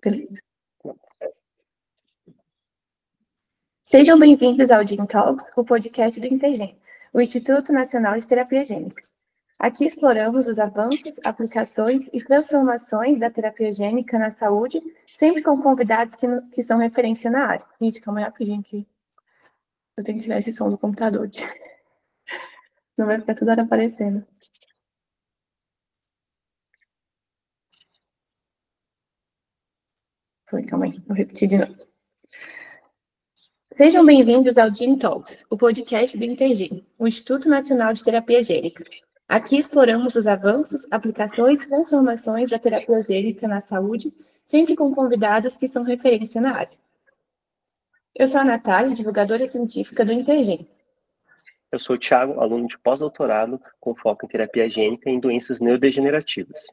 Beleza. Sejam bem-vindos ao Gene Talks, o podcast do Intergen, o Instituto Nacional de Terapia Gênica. Aqui exploramos os avanços, aplicações e transformações da terapia gênica na saúde, sempre com convidados que são referência na área. Gente, calma aí rapidinho aqui. Eu tenho que tirar esse som do computador. Não vai ficar toda hora aparecendo. Foi, calma aí, vou repetir de novo. Sejam bem-vindos ao Gene Talks, o podcast do Intergen, o Instituto Nacional de Terapia Gênica. Aqui exploramos os avanços, aplicações e transformações da terapia gênica na saúde, sempre com convidados que são referência na área. Eu sou a Natália, divulgadora científica do Intergen. Eu sou o Thiago, aluno de pós-doutorado com foco em terapia gênica e em doenças neurodegenerativas.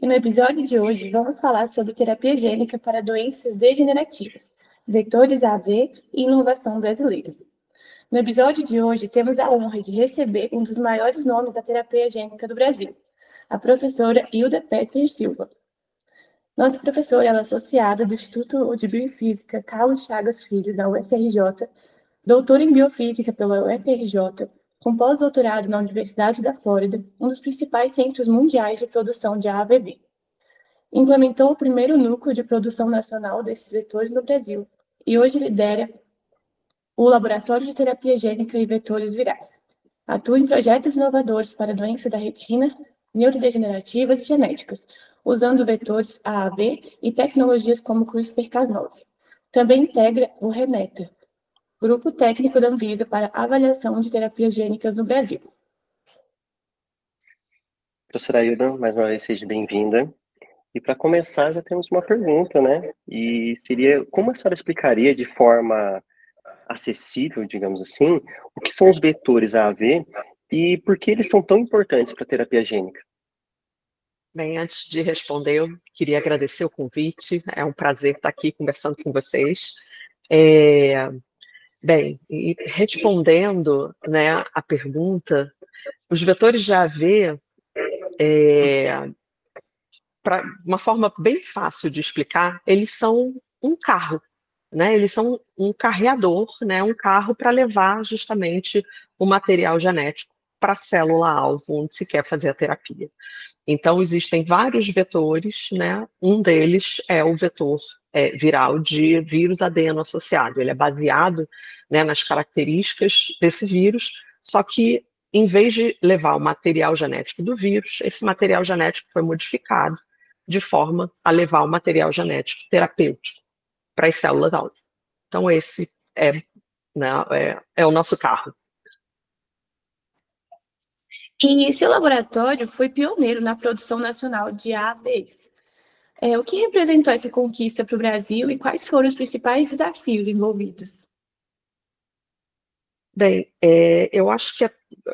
E no episódio de hoje, vamos falar sobre terapia gênica para doenças degenerativas, vetores AAV e inovação brasileira. No episódio de hoje, temos a honra de receber um dos maiores nomes da terapia gênica do Brasil, a professora Hilda Petter Silva. Nossa professora é associada do Instituto de Biofísica Carlos Chagas Filho, da UFRJ, doutora em Biofísica pela UFRJ, com pós-doutorado na Universidade da Flórida, um dos principais centros mundiais de produção de AAVV. Implementou o primeiro núcleo de produção nacional desses vetores no Brasil e hoje lidera o Laboratório de Terapia Gênica e Vetores Virais. Atua em projetos inovadores para doenças da retina, neurodegenerativas e genéticas, usando vetores AAV e tecnologias como CRISPR-Cas9. Também integra o REMETA, Grupo Técnico da Anvisa para Avaliação de Terapias Gênicas no Brasil. Professora Hilda, mais uma vez seja bem-vinda. E para começar, já temos uma pergunta, né? E seria, como a senhora explicaria de forma acessível, digamos assim, o que são os vetores AAV e por que eles são tão importantes para a terapia gênica? Bem, antes de responder, eu queria agradecer o convite. É um prazer estar aqui conversando com vocês. Bem, e respondendo, né, a pergunta, os vetores de AAV, para uma forma bem fácil de explicar, eles são um carro, né? Eles são um carreador, né? Um carro para levar justamente o material genético para a célula-alvo onde se quer fazer a terapia. Então, existem vários vetores, né? Um deles é o vetor viral de vírus adeno associado. Ele é baseado, né, nas características desse vírus, só que, em vez de levar o material genético do vírus, esse material genético foi modificado de forma a levar o material genético terapêutico para as células-alvo. Então, esse é o nosso carro. E seu laboratório foi pioneiro na produção nacional de AAVs. O que representou essa conquista para o Brasil e quais foram os principais desafios envolvidos? Bem, eu acho que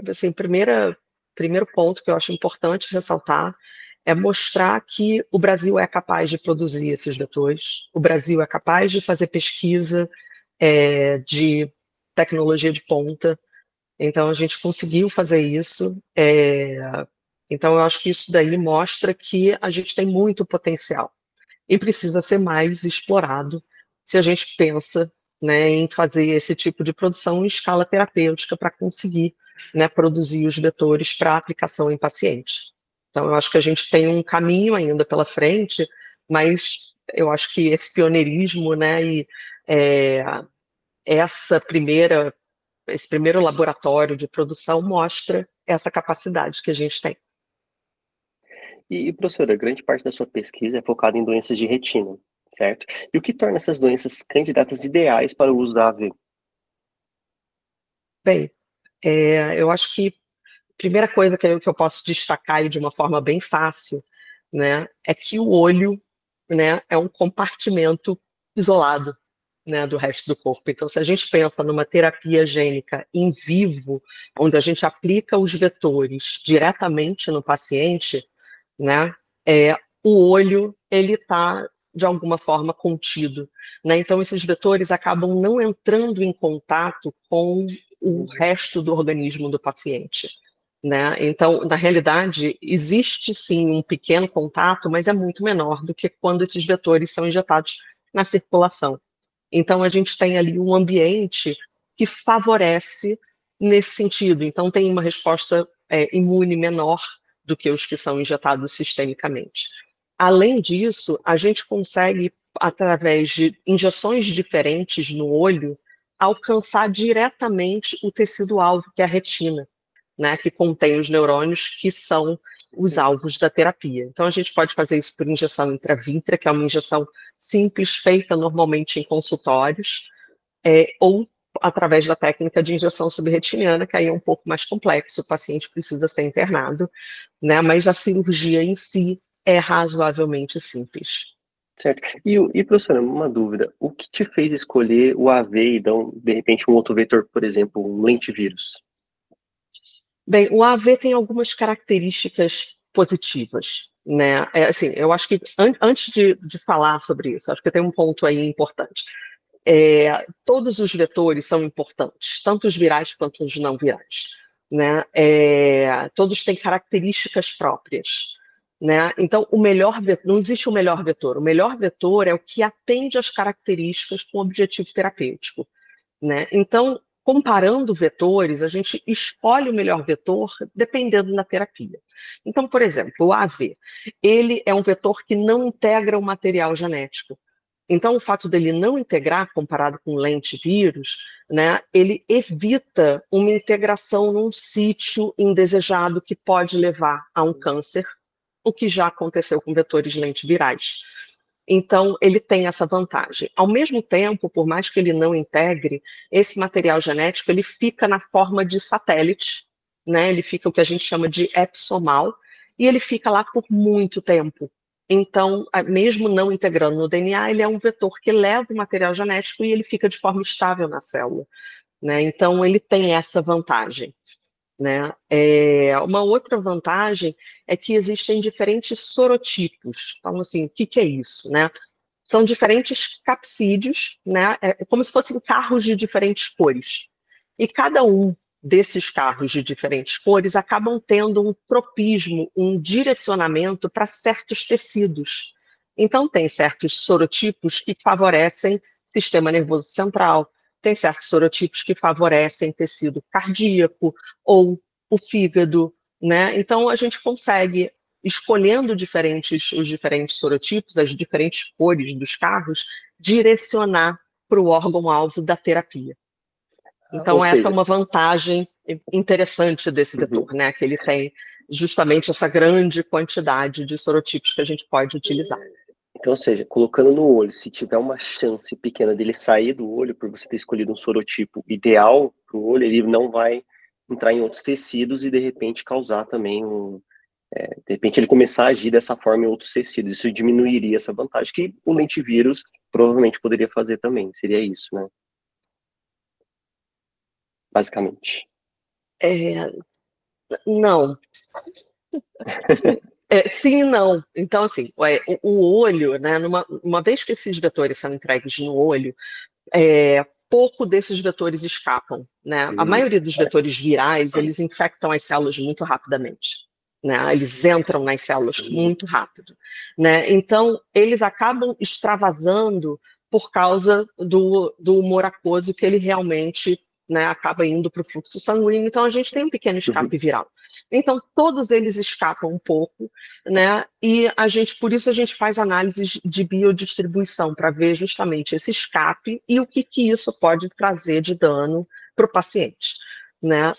assim, primeiro ponto que eu acho importante ressaltar é mostrar que o Brasil é capaz de produzir esses vetores, o Brasil é capaz de fazer pesquisa de tecnologia de ponta. Então, a gente conseguiu fazer isso. Então, eu acho que isso daí mostra que a gente tem muito potencial e precisa ser mais explorado se a gente pensa, né, em fazer esse tipo de produção em escala terapêutica para conseguir, né, produzir os vetores para aplicação em pacientes. Então, eu acho que a gente tem um caminho ainda pela frente, mas eu acho que esse pioneirismo, né, e esse primeiro laboratório de produção mostra essa capacidade que a gente tem. E, professora, grande parte da sua pesquisa é focada em doenças de retina, certo? E o que torna essas doenças candidatas ideais para o uso da AAV? Bem, eu acho que a primeira coisa que eu posso destacar aí de uma forma bem fácil, né, é que o olho, né, é um compartimento isolado, né, do resto do corpo. Então, se a gente pensa numa terapia gênica em vivo, onde a gente aplica os vetores diretamente no paciente, né, o olho ele está de alguma forma contido, né? Então esses vetores acabam não entrando em contato com o resto do organismo do paciente, né? Então, na realidade, existe sim um pequeno contato, mas é muito menor do que quando esses vetores são injetados na circulação. Então, a gente tem ali um ambiente que favorece nesse sentido. Então, tem uma resposta imune menor do que os que são injetados sistemicamente. Além disso, a gente consegue, através de injeções diferentes no olho, alcançar diretamente o tecido-alvo, que é a retina, né, que contém os neurônios que são os alvos da terapia. Então, a gente pode fazer isso por injeção intravítrea, que é uma injeção simples, feita normalmente em consultórios, ou através da técnica de injeção subretiniana, que aí é um pouco mais complexo, o paciente precisa ser internado, né, mas a cirurgia em si é razoavelmente simples. Certo. E professora, uma dúvida, o que te fez escolher o AV e não, de repente, um outro vetor, por exemplo, um lentivírus? Bem, o AV tem algumas características positivas, né? Assim, eu acho que antes de falar sobre isso, acho que tem um ponto aí importante. Todos os vetores são importantes, tanto os virais quanto os não virais, né? Todos têm características próprias, né? Então, não existe o melhor vetor é o que atende às características com objetivo terapêutico, né? Então, comparando vetores, a gente escolhe o melhor vetor dependendo da terapia. Então, por exemplo, o AV, ele é um vetor que não integra o material genético. Então, o fato dele não integrar, comparado com lentivírus, né, ele evita uma integração num sítio indesejado que pode levar a um câncer, o que já aconteceu com vetores lentivirais. Então, ele tem essa vantagem. Ao mesmo tempo, por mais que ele não integre, esse material genético ele fica na forma de satélite, né? Ele fica o que a gente chama de episomal, e ele fica lá por muito tempo. Então, mesmo não integrando no DNA, ele é um vetor que leva o material genético e ele fica de forma estável na célula, né? Então, ele tem essa vantagem, né? Uma outra vantagem é que existem diferentes sorotipos. Então, assim, o que é isso, né? São diferentes capsídeos, né? Como se fossem carros de diferentes cores. E cada um desses carros de diferentes cores acabam tendo um tropismo, um direcionamento para certos tecidos. Então, tem certos sorotipos que favorecem sistema nervoso central, tem certos sorotipos que favorecem tecido cardíaco ou o fígado, né? Então, a gente consegue, escolhendo os diferentes sorotipos, as diferentes cores dos carros, direcionar para o órgão-alvo da terapia. Então, essa é uma vantagem interessante desse vetor, né? Que ele tem justamente essa grande quantidade de sorotipos que a gente pode utilizar. Então, ou seja, colocando no olho, se tiver uma chance pequena dele sair do olho, por você ter escolhido um sorotipo ideal para o olho, ele não vai entrar em outros tecidos e, de repente, causar também de repente, ele começar a agir dessa forma em outros tecidos. Isso diminuiria essa vantagem que o lentivírus provavelmente poderia fazer também. Seria isso, né? Basicamente. Não. Sim e não. Então, assim, o olho, né, uma vez que esses vetores são entregues no olho, pouco desses vetores escapam, né? A maioria dos vetores virais, eles infectam as células muito rapidamente, né? Eles entram nas células muito rápido, né? Então, eles acabam extravasando por causa do humor aquoso que ele realmente, né, acaba indo para o fluxo sanguíneo. Então, a gente tem um pequeno escape viral. Então, todos eles escapam um pouco, né? E por isso a gente faz análises de biodistribuição para ver justamente esse escape e o que isso pode trazer de dano para o paciente, né?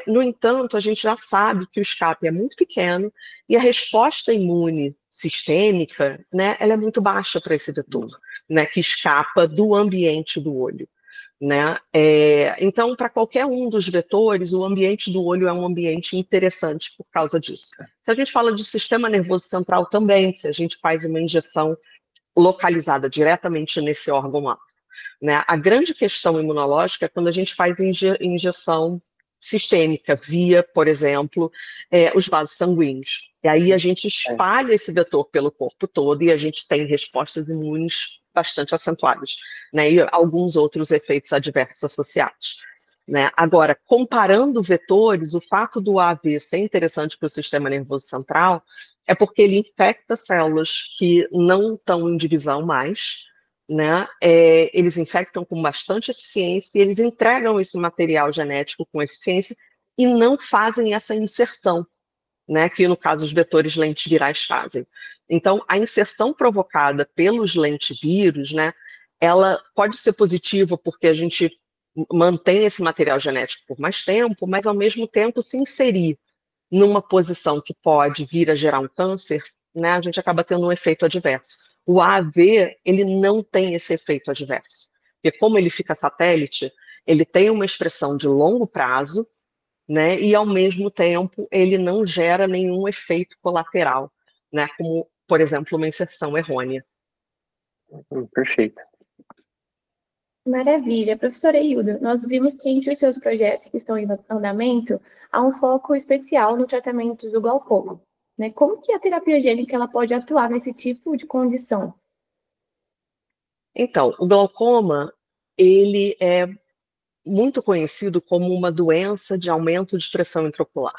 No entanto, a gente já sabe que o escape é muito pequeno e a resposta imune sistêmica, né, ela é muito baixa para esse vetor, né, que escapa do ambiente do olho. Né? Então, para qualquer um dos vetores, o ambiente do olho é um ambiente interessante por causa disso. Se a gente fala de sistema nervoso central também, se a gente faz uma injeção localizada diretamente nesse órgão-alvo, né? A grande questão imunológica é quando a gente faz injeção sistêmica via, por exemplo, os vasos sanguíneos. E aí a gente espalha esse vetor pelo corpo todo e a gente tem respostas imunes bastante acentuadas, né, e alguns outros efeitos adversos associados. né? Agora, comparando vetores, o fato do AAV ser interessante para o sistema nervoso central é porque ele infecta células que não estão em divisão mais, né? Eles infectam com bastante eficiência e eles entregam esse material genético com eficiência e não fazem essa inserção, né? Que no caso os vetores lentivirais fazem. Então, a inserção provocada pelos lentivírus, né? Ela pode ser positiva porque a gente mantém esse material genético por mais tempo, mas ao mesmo tempo se inserir numa posição que pode vir a gerar um câncer, né, a gente acaba tendo um efeito adverso. O AAV, ele não tem esse efeito adverso, porque como ele fica satélite, ele tem uma expressão de longo prazo, né, e ao mesmo tempo ele não gera nenhum efeito colateral, né, como, por exemplo, uma inserção errônea. Perfeito. Maravilha. Professora Hilda, nós vimos que entre os seus projetos que estão em andamento, há um foco especial no tratamento do glaucoma, né? Como que a terapia gênica ela pode atuar nesse tipo de condição? Então, o glaucoma, ele é muito conhecido como uma doença de aumento de pressão intraocular.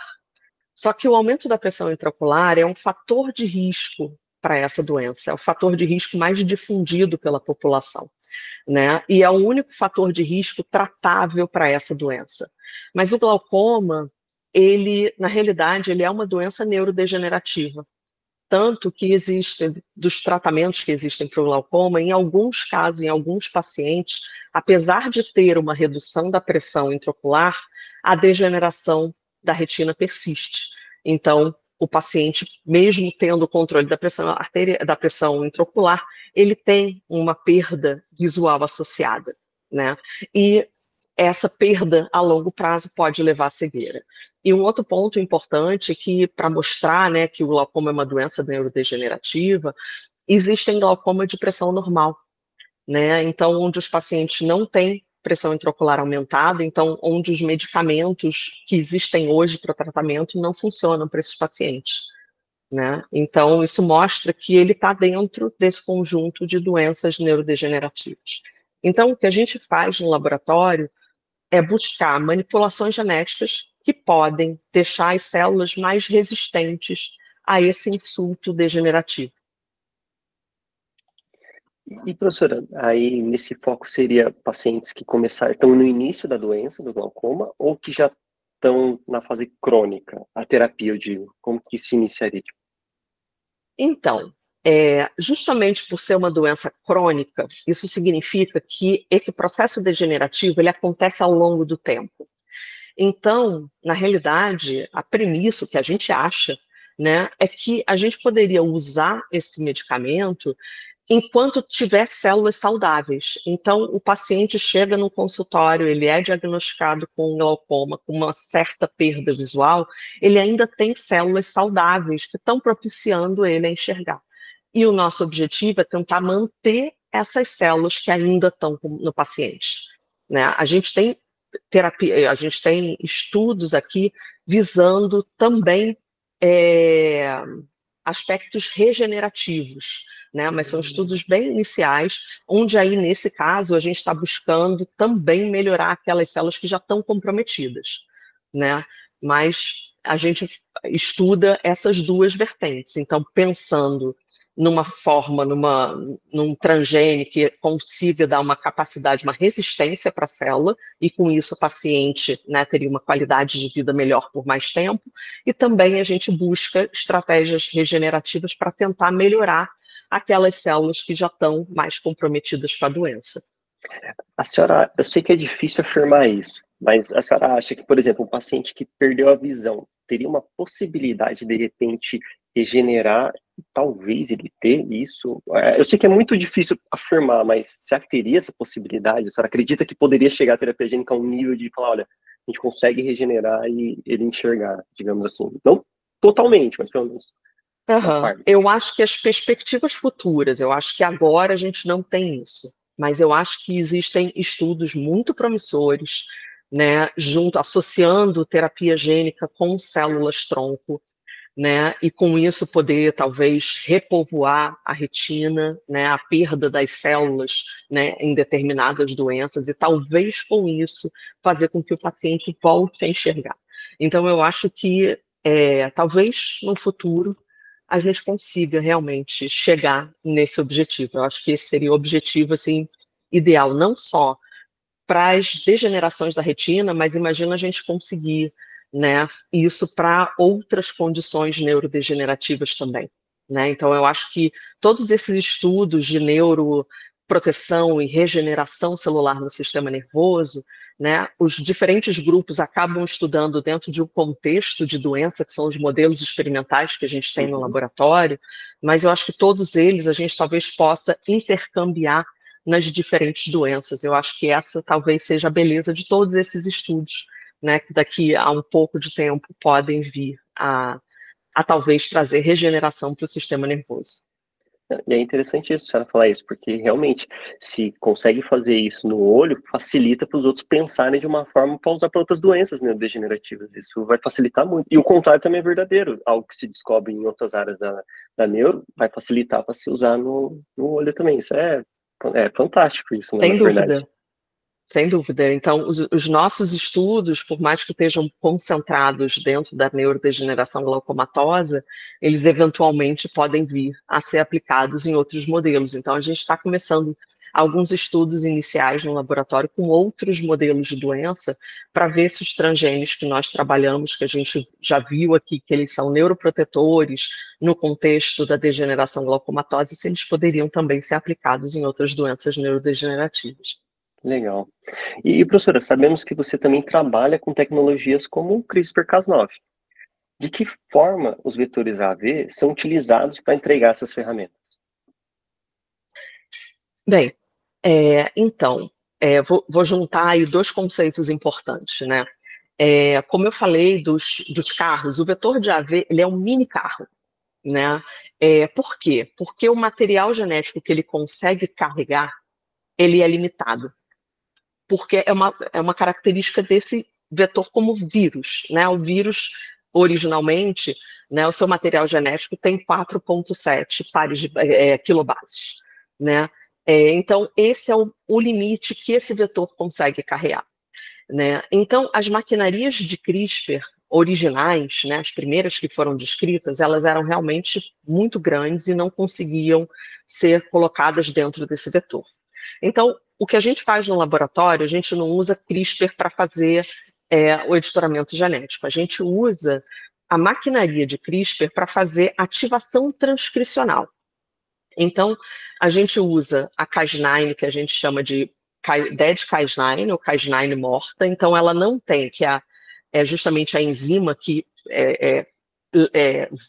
Só que o aumento da pressão intraocular é um fator de risco para essa doença, é o fator de risco mais difundido pela população, né? E é o único fator de risco tratável para essa doença. Mas o glaucoma, ele, na realidade, ele é uma doença neurodegenerativa. Tanto que existem, dos tratamentos que existem para o glaucoma, em alguns casos, em alguns pacientes, apesar de ter uma redução da pressão intraocular, a degeneração da retina persiste. Então, o paciente, mesmo tendo o controle da pressão intraocular, ele tem uma perda visual associada, né? E essa perda a longo prazo pode levar à cegueira. E um outro ponto importante é que, para mostrar, né, que o glaucoma é uma doença neurodegenerativa, existem glaucoma de pressão normal, né? Então, onde os pacientes não têm pressão intraocular aumentada, então, onde os medicamentos que existem hoje para o tratamento não funcionam para esses pacientes, né? Então, isso mostra que ele está dentro desse conjunto de doenças neurodegenerativas. Então, o que a gente faz no laboratório é buscar manipulações genéticas que podem deixar as células mais resistentes a esse insulto degenerativo. E, professora, aí nesse foco seria pacientes que estão no início da doença, do glaucoma, ou que já estão na fase crônica, a terapia, eu digo, como que se iniciaria? Então, justamente por ser uma doença crônica, isso significa que esse processo degenerativo ele acontece ao longo do tempo. Então, na realidade, a premissa, o que a gente acha, né, é que a gente poderia usar esse medicamento enquanto tiver células saudáveis. Então, o paciente chega no consultório, ele é diagnosticado com glaucoma, com uma certa perda visual, ele ainda tem células saudáveis que estão propiciando ele a enxergar. E o nosso objetivo é tentar manter essas células que ainda estão no paciente, né? A gente tem terapia, a gente tem estudos aqui visando também aspectos regenerativos, né? Mas são estudos bem iniciais, onde aí, nesse caso, a gente está buscando também melhorar aquelas células que já estão comprometidas, né? Mas a gente estuda essas duas vertentes. Então, pensando numa forma, num transgene que consiga dar uma capacidade, uma resistência para a célula, e com isso o paciente, né, teria uma qualidade de vida melhor por mais tempo, e também a gente busca estratégias regenerativas para tentar melhorar aquelas células que já estão mais comprometidas com a doença. A senhora, eu sei que é difícil afirmar isso, mas a senhora acha que, por exemplo, um paciente que perdeu a visão teria uma possibilidade de repente regenerar, talvez ele ter isso? Eu sei que é muito difícil afirmar, mas será que teria essa possibilidade? A senhora acredita que poderia chegar a terapia gênica a um nível de falar, olha, a gente consegue regenerar e ele enxergar, digamos assim, não totalmente, mas pelo menos uma parte. Eu acho que as perspectivas futuras, eu acho que agora a gente não tem isso, mas eu acho que existem estudos muito promissores, né, associando terapia gênica com células-tronco, né, e com isso poder talvez repovoar a retina, né, a perda das células, né, em determinadas doenças, e talvez com isso fazer com que o paciente volte a enxergar. Então eu acho que talvez no futuro a gente consiga realmente chegar nesse objetivo. Eu acho que esse seria o objetivo assim ideal, não só para as degenerações da retina, mas imagina a gente conseguir, né, isso para outras condições neurodegenerativas também, né? Então eu acho que todos esses estudos de neuroproteção e regeneração celular no sistema nervoso, né, os diferentes grupos acabam estudando dentro de um contexto de doença, que são os modelos experimentais que a gente tem no laboratório, mas eu acho que todos eles a gente talvez possa intercambiar nas diferentes doenças. Eu acho que essa talvez seja a beleza de todos esses estudos, né, que daqui a um pouco de tempo podem vir a talvez trazer regeneração para o sistema nervoso. E é interessante isso, a senhora falar isso, porque realmente, se consegue fazer isso no olho, facilita para os outros pensarem de uma forma para usar para outras doenças neurodegenerativas. Isso vai facilitar muito. E o contrário também é verdadeiro. Algo que se descobre em outras áreas da neuro vai facilitar para se usar no olho também. Isso é fantástico, isso, né, Sem na dúvida. verdade. Sem dúvida. Então, os nossos estudos, por mais que estejam concentrados dentro da neurodegeneração glaucomatosa, eles eventualmente podem vir a ser aplicados em outros modelos. Então, a gente está começando alguns estudos iniciais no laboratório com outros modelos de doença para ver se os transgênios que nós trabalhamos, que a gente já viu aqui, que eles são neuroprotetores no contexto da degeneração glaucomatosa, se eles poderiam também ser aplicados em outras doenças neurodegenerativas. Legal. E, professora, sabemos que você também trabalha com tecnologias como o CRISPR-Cas9. De que forma os vetores AAV são utilizados para entregar essas ferramentas? Bem, então, vou juntar aí dois conceitos importantes, né? Como eu falei dos carros, o vetor de AAV, ele é um mini carro, né? Por quê? Porque o material genético que ele consegue carregar, ele é limitado. Porque é uma característica desse vetor como vírus, né? O vírus, originalmente, né, o seu material genético tem 4,7 pares de quilobases, né? Então, esse é o limite que esse vetor consegue carregar, né? Então, as maquinarias de CRISPR originais, né, as primeiras que foram descritas, elas eram realmente muito grandes e não conseguiam ser colocadas dentro desse vetor. Então, o que a gente faz no laboratório, a gente não usa CRISPR para fazer o editoramento genético. A gente usa a maquinaria de CRISPR para fazer ativação transcricional. Então, a gente usa a Cas9, que a gente chama de Dead Cas9, ou Cas9 morta. Então, ela não tem, que é justamente a enzima que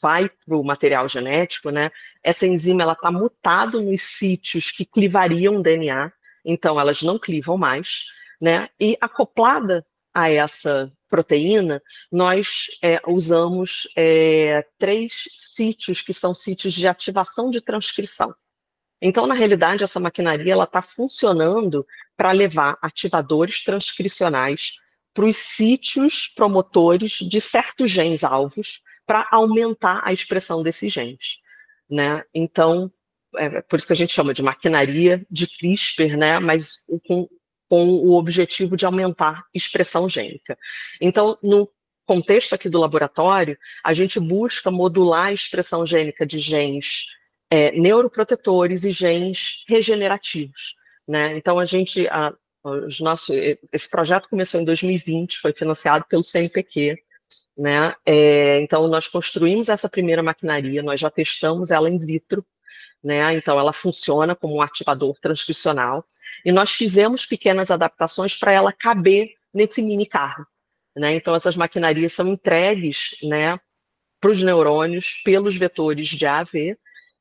vai para o material genético, né? Essa enzima ela está mutada nos sítios que clivariam DNA, então elas não clivam mais, né? E acoplada a essa proteína, nós usamos 3 sítios que são sítios de ativação de transcrição. Então, na realidade, essa maquinaria ela está funcionando para levar ativadores transcricionais para os sítios promotores de certos genes alvos para aumentar a expressão desses genes, né? Então, por isso que a gente chama de maquinaria de CRISPR, né? Mas com o objetivo de aumentar a expressão gênica. Então, no contexto aqui do laboratório, a gente busca modular a expressão gênica de genes neuroprotetores e genes regenerativos, né? Então, esse projeto começou em 2020, foi financiado pelo CNPq, né? Então, nós construímos essa primeira maquinaria, nós já testamos ela in vitro, né? Então, ela funciona como um ativador transcricional, e nós fizemos pequenas adaptações para ela caber nesse mini carro, né? Então, essas maquinarias são entregues, né, para os neurônios pelos vetores de AAV,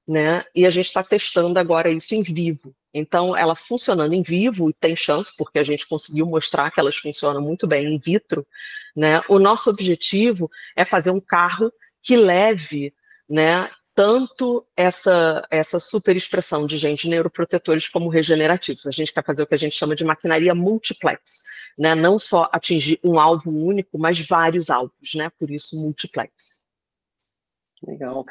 né? E a gente está testando agora isso em vivo. Então, ela funcionando em vivo, e tem chance, porque a gente conseguiu mostrar que elas funcionam muito bem in vitro, né? O nosso objetivo é fazer um carro que leve, né, tanto essa superexpressão de genes neuroprotetores como regenerativos. A gente quer fazer o que a gente chama de maquinaria multiplex, né? Não só atingir um alvo único, mas vários alvos, né? Por isso, multiplex. Legal.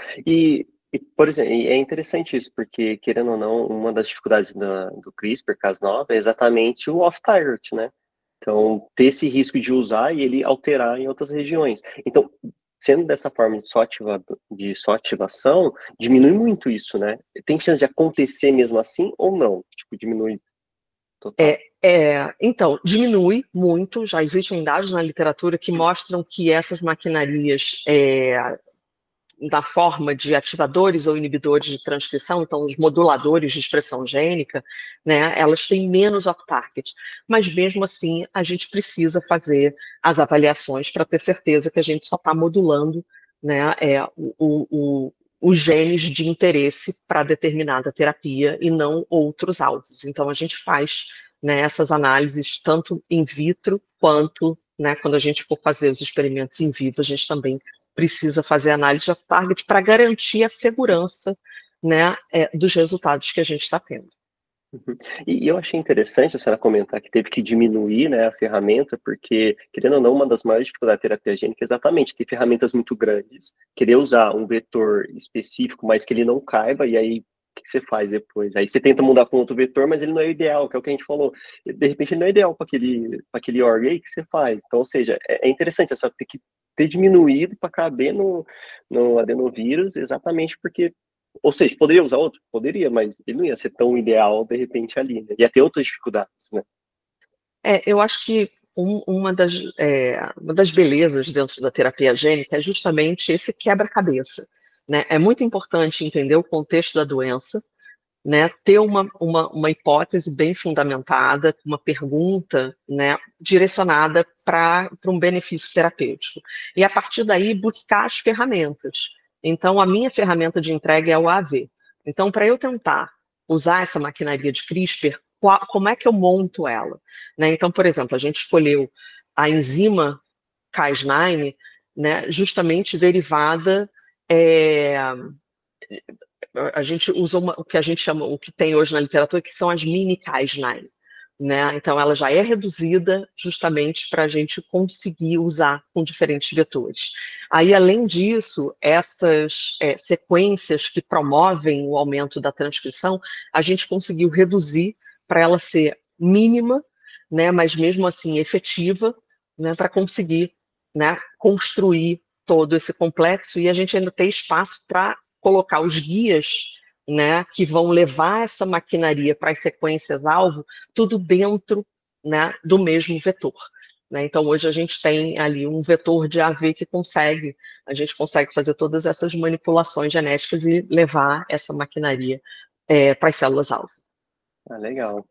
Por exemplo, e é interessante isso, porque, querendo ou não, uma das dificuldades do CRISPR-Cas9 é exatamente o off-target, né? Então, ter esse risco de usar e ele alterar em outras regiões. Então, sendo dessa forma de só ativação, diminui muito isso, né? Tem chance de acontecer mesmo assim ou não? Tipo, diminui total. Então, diminui muito, já existem dados na literatura que mostram que essas maquinarias na forma de ativadores ou inibidores de transcrição, então os moduladores de expressão gênica, né, elas têm menos off-target, mas mesmo assim a gente precisa fazer as avaliações para ter certeza que a gente só está modulando, né, os genes de interesse para determinada terapia e não outros alvos. Então a gente faz, né, essas análises tanto in vitro quanto, né, quando a gente for fazer os experimentos in vivo, a gente também precisa fazer análise de off-target para garantir a segurança, né, dos resultados que a gente está tendo. Uhum. E eu achei interessante a senhora comentar que teve que diminuir, né, a ferramenta, porque, querendo ou não, uma das maiores dificuldades da terapia gênica é exatamente ter ferramentas muito grandes, querer usar um vetor específico, mas que ele não caiba, e aí o que você faz depois? Aí você tenta mudar para um outro vetor, mas ele não é o ideal, que é o que a gente falou. De repente ele não é ideal para aquele órgão, e aí o que você faz? Então, ou seja, é interessante a senhora ter que ter diminuído para caber no adenovírus, exatamente porque ou seja, poderia usar outro? Poderia, mas ele não ia ser tão ideal, de repente, ali, né? Ia ter outras dificuldades, né? Eu acho que uma das belezas dentro da terapia gênica é justamente esse quebra-cabeça, né? É muito importante entender o contexto da doença, né? Ter uma hipótese bem fundamentada, uma pergunta, né, direcionada para um benefício terapêutico. E, a partir daí, buscar as ferramentas. Então, a minha ferramenta de entrega é o AV. Então, para eu tentar usar essa maquinaria de CRISPR, como é que eu monto ela? Né? Então, por exemplo, a gente escolheu a enzima Cas9, né, justamente derivada. A gente usa o que a gente chama, o que tem hoje na literatura, que são as mini Cas9. Né? Então, ela já é reduzida justamente para a gente conseguir usar com diferentes vetores. Aí, além disso, essas sequências que promovem o aumento da transcrição, a gente conseguiu reduzir para ela ser mínima, né, mas mesmo assim efetiva, né, para conseguir, né, construir todo esse complexo, e a gente ainda tem espaço para colocar os guias, né, que vão levar essa maquinaria para as sequências-alvo, tudo dentro, né, do mesmo vetor. Né? Então, hoje a gente tem ali um vetor de AV que a gente consegue fazer todas essas manipulações genéticas e levar essa maquinaria para as células-alvo. Ah, legal.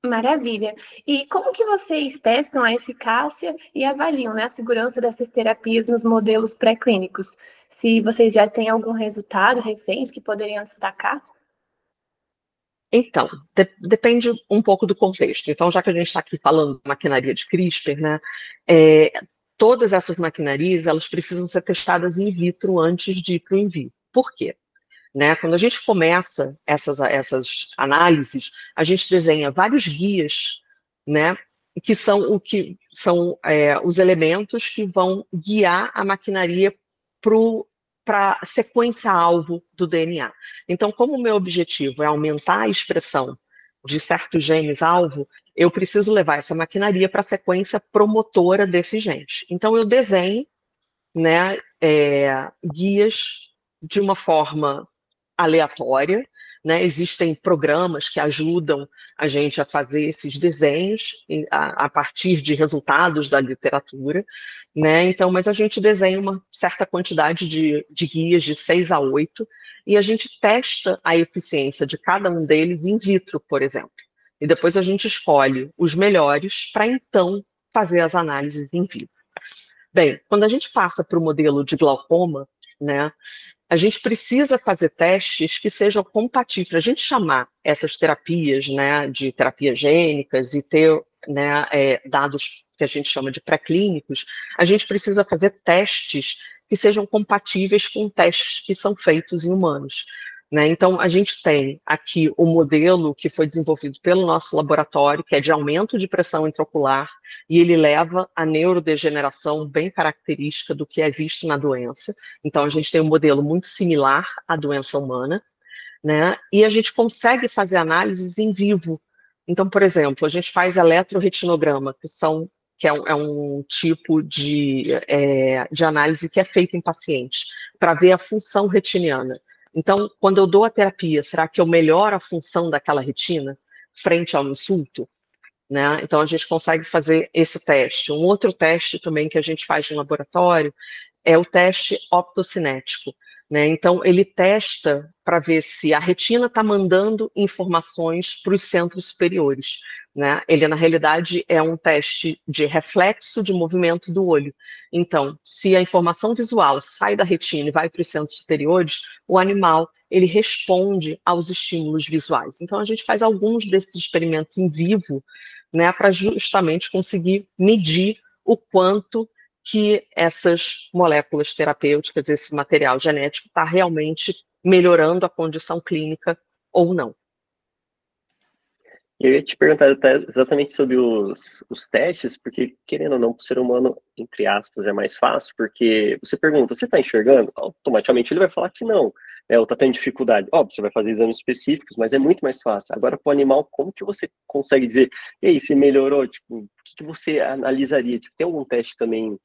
Maravilha. E como que vocês testam a eficácia e avaliam, né, a segurança dessas terapias nos modelos pré-clínicos? Se vocês já têm algum resultado recente que poderiam destacar? Então, depende um pouco do contexto. Então, já que a gente está aqui falando de maquinaria de CRISPR, né, todas essas maquinarias, elas precisam ser testadas in vitro antes de ir para o in vivo. Por quê? Né? Quando a gente começa essas análises, a gente desenha vários guias, né, que são os elementos que vão guiar a maquinaria para a sequência-alvo do DNA. Então, como o meu objetivo é aumentar a expressão de certos genes-alvo, eu preciso levar essa maquinaria para a sequência promotora desses genes. Então, eu desenho, né, guias de uma forma aleatória, né? Existem programas que ajudam a gente a fazer esses desenhos a partir de resultados da literatura, né? Então, mas a gente desenha uma certa quantidade de guias, de 6 a 8, e a gente testa a eficiência de cada um deles in vitro, por exemplo. E depois a gente escolhe os melhores para então fazer as análises in vivo. Bem, quando a gente passa para o modelo de glaucoma, né, a gente precisa fazer testes que sejam compatíveis. Para a gente chamar essas terapias, né, de terapias gênicas e ter, né, dados que a gente chama de pré-clínicos, a gente precisa fazer testes que sejam compatíveis com testes que são feitos em humanos. né? Então, a gente tem aqui o modelo que foi desenvolvido pelo nosso laboratório, que é de aumento de pressão intraocular, e ele leva a neurodegeneração bem característica do que é visto na doença. Então, a gente tem um modelo muito similar à doença humana, né? E a gente consegue fazer análises em vivo. Então, por exemplo, a gente faz eletroretinograma, que é um tipo de análise que é feita em pacientes, para ver a função retiniana. Então, quando eu dou a terapia, será que eu melhoro a função daquela retina frente ao insulto? Né? Então, a gente consegue fazer esse teste. Um outro teste também que a gente faz no laboratório é o teste optocinético, né? Então, ele testa para ver se a retina está mandando informações para os centros superiores, né? Ele, na realidade, é um teste de reflexo de movimento do olho. Então, se a informação visual sai da retina e vai para os centros superiores, o animal ele responde aos estímulos visuais. Então, a gente faz alguns desses experimentos em vivo, né, para justamente conseguir medir o quanto que essas moléculas terapêuticas, esse material genético, está realmente melhorando a condição clínica ou não. Eu ia te perguntar até exatamente sobre os testes, porque, querendo ou não, para o ser humano, entre aspas, é mais fácil, porque você pergunta, você está enxergando? Automaticamente ele vai falar que não, ou está tendo dificuldade. Óbvio, você vai fazer exames específicos, mas é muito mais fácil. Agora, para o animal, como que você consegue dizer, e aí, você melhorou? Tipo, o que você analisaria? Tipo, tem algum teste também,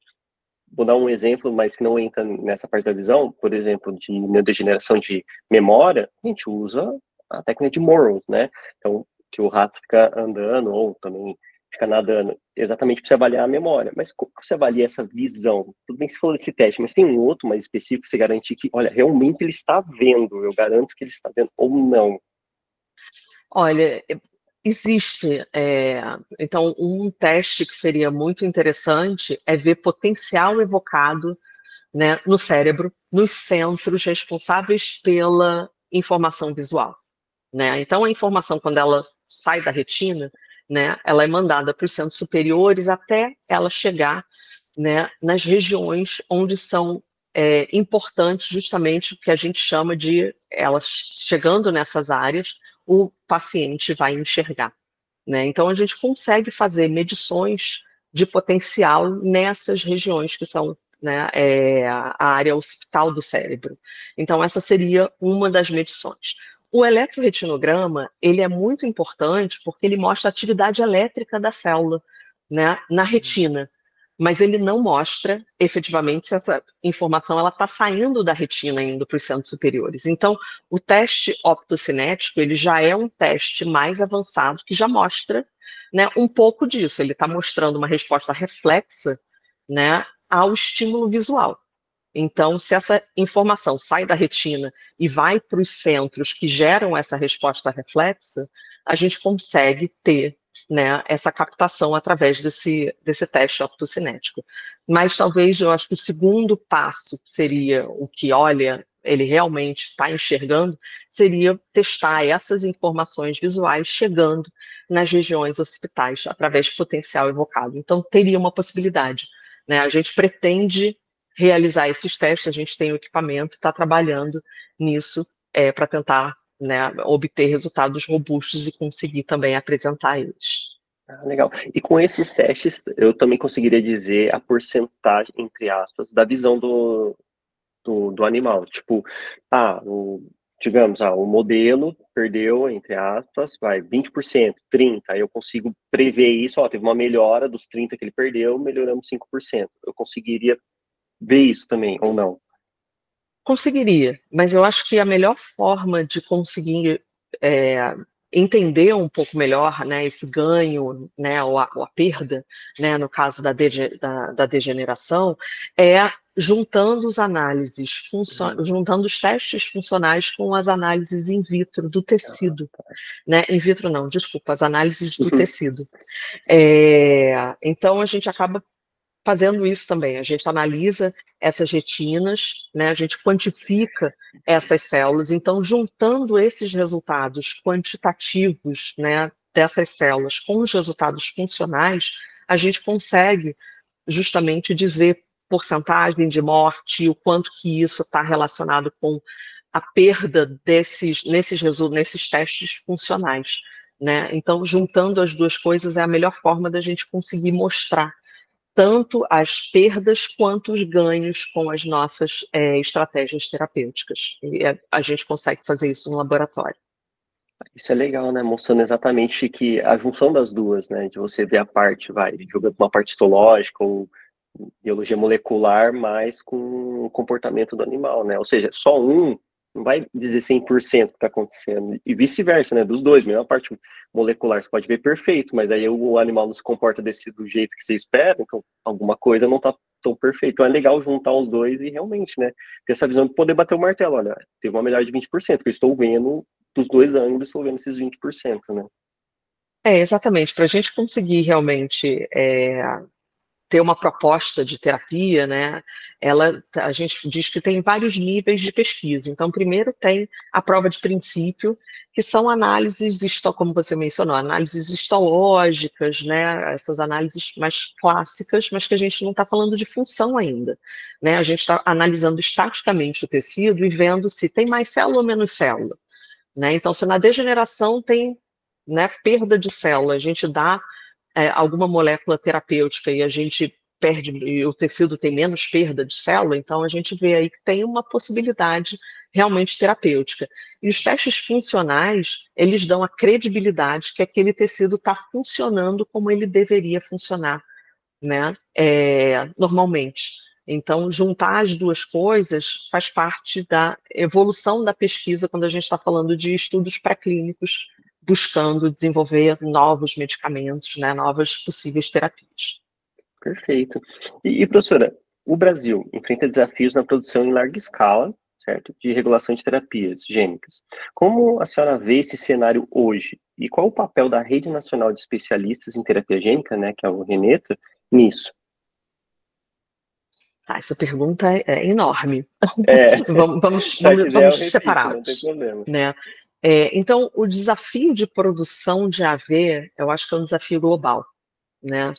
vou dar um exemplo, mas que não entra nessa parte da visão, por exemplo, de neurodegeneração de memória, a gente usa a técnica de Morrow, né? Então, que o rato fica andando ou também fica nadando, exatamente para você avaliar a memória. Mas como você avalia essa visão? Tudo bem que você falou desse teste, mas tem um outro mais específico que você garante que, olha, realmente ele está vendo, eu garanto que ele está vendo ou não? Olha, existe, então, um teste que seria muito interessante é ver potencial evocado, né, no cérebro, nos centros responsáveis pela informação visual, né? Então, a informação, quando ela sai da retina, né, ela é mandada para os centros superiores até ela chegar, né, nas regiões onde são importantes, justamente o que a gente chama de, elas chegando nessas áreas, o paciente vai enxergar, né? Então, a gente consegue fazer medições de potencial nessas regiões que são, né, a área occipital do cérebro. Então, essa seria uma das medições. O eletroretinograma, ele é muito importante porque ele mostra a atividade elétrica da célula, né, na retina, mas ele não mostra efetivamente se essa informação ela está saindo da retina indo para os centros superiores. Então, o teste optocinético, ele já é um teste mais avançado que já mostra, né, um pouco disso. Ele está mostrando uma resposta reflexa, né, ao estímulo visual. Então, se essa informação sai da retina e vai para os centros que geram essa resposta reflexa, a gente consegue ter, né, essa captação através desse teste optocinético. Mas talvez, eu acho que o segundo passo, que seria o que, olha, ele realmente está enxergando, seria testar essas informações visuais chegando nas regiões occipitais, através de potencial evocado. Então, teria uma possibilidade, né? A gente pretende realizar esses testes, a gente tem o equipamento, está trabalhando nisso para tentar, né, obter resultados robustos e conseguir também apresentar eles. Legal. E com esses testes, eu também conseguiria dizer a porcentagem, entre aspas, da visão do animal. Tipo, digamos, o modelo perdeu, entre aspas, 20%, 30%. Aí eu consigo prever isso, teve uma melhora dos 30% que ele perdeu, melhoramos 5%. Eu conseguiria ver isso também, ou não? Conseguiria, mas eu acho que a melhor forma de conseguir entender um pouco melhor, né, esse ganho, né, ou a perda, né, no caso da degeneração, é juntando juntando os testes funcionais com as análises in vitro do tecido, né, in vitro não, desculpa, as análises do tecido. Então a gente acaba fazendo isso também, a gente analisa essas retinas, né, a gente quantifica essas células, então juntando esses resultados quantitativos, né, dessas células com os resultados funcionais, a gente consegue justamente dizer porcentagem de morte, o quanto que isso está relacionado com a perda nesses testes funcionais, né? Então, juntando as duas coisas é a melhor forma da gente conseguir mostrar tanto as perdas quanto os ganhos com as nossas estratégias terapêuticas. E a gente consegue fazer isso no laboratório. Isso é legal, né? Mostrando exatamente que a junção das duas, né? De você ver a parte, jogando uma parte histológica ou biologia molecular, mais com o comportamento do animal, né? Ou seja, só um não vai dizer 100% o que está acontecendo. E vice-versa, né? Dos dois, mesmo a parte molecular, você pode ver perfeito, mas aí o animal não se comporta do jeito que você espera, então alguma coisa não está tão perfeito. Então é legal juntar os dois e realmente, né? Ter essa visão de poder bater o martelo. Olha, teve uma melhora de 20%, porque eu estou vendo dos dois ângulos, estou vendo esses 20%, né? Exatamente. Para a gente conseguir realmente ter uma proposta de terapia, né? A gente diz que tem vários níveis de pesquisa. Então, primeiro tem a prova de princípio, que são análises, como você mencionou, análises histológicas, né? Essas análises mais clássicas, mas que a gente não está falando de função ainda, né? A gente está analisando estaticamente o tecido e vendo se tem mais célula ou menos célula, né? Então, se na degeneração tem, né, perda de célula, a gente dá alguma molécula terapêutica e a gente perde, e o tecido tem menos perda de célula, então a gente vê aí que tem uma possibilidade realmente terapêutica. E os testes funcionais, eles dão a credibilidade que aquele tecido está funcionando como ele deveria funcionar, né? Normalmente. Então, juntar as duas coisas faz parte da evolução da pesquisa quando a gente está falando de estudos pré-clínicos buscando desenvolver novos medicamentos, né, novas possíveis terapias. Perfeito. E, professora, o Brasil enfrenta desafios na produção em larga escala, certo? De regulação de terapias gênicas. Como a senhora vê esse cenário hoje? E qual o papel da Rede Nacional de Especialistas em Terapia Gênica, né, que é o RENETA, nisso? Essa pergunta é enorme. Vamos eu repito, separá-los. não tem problema. Né? Então, o desafio de produção de AV, eu acho que é um desafio global. Né?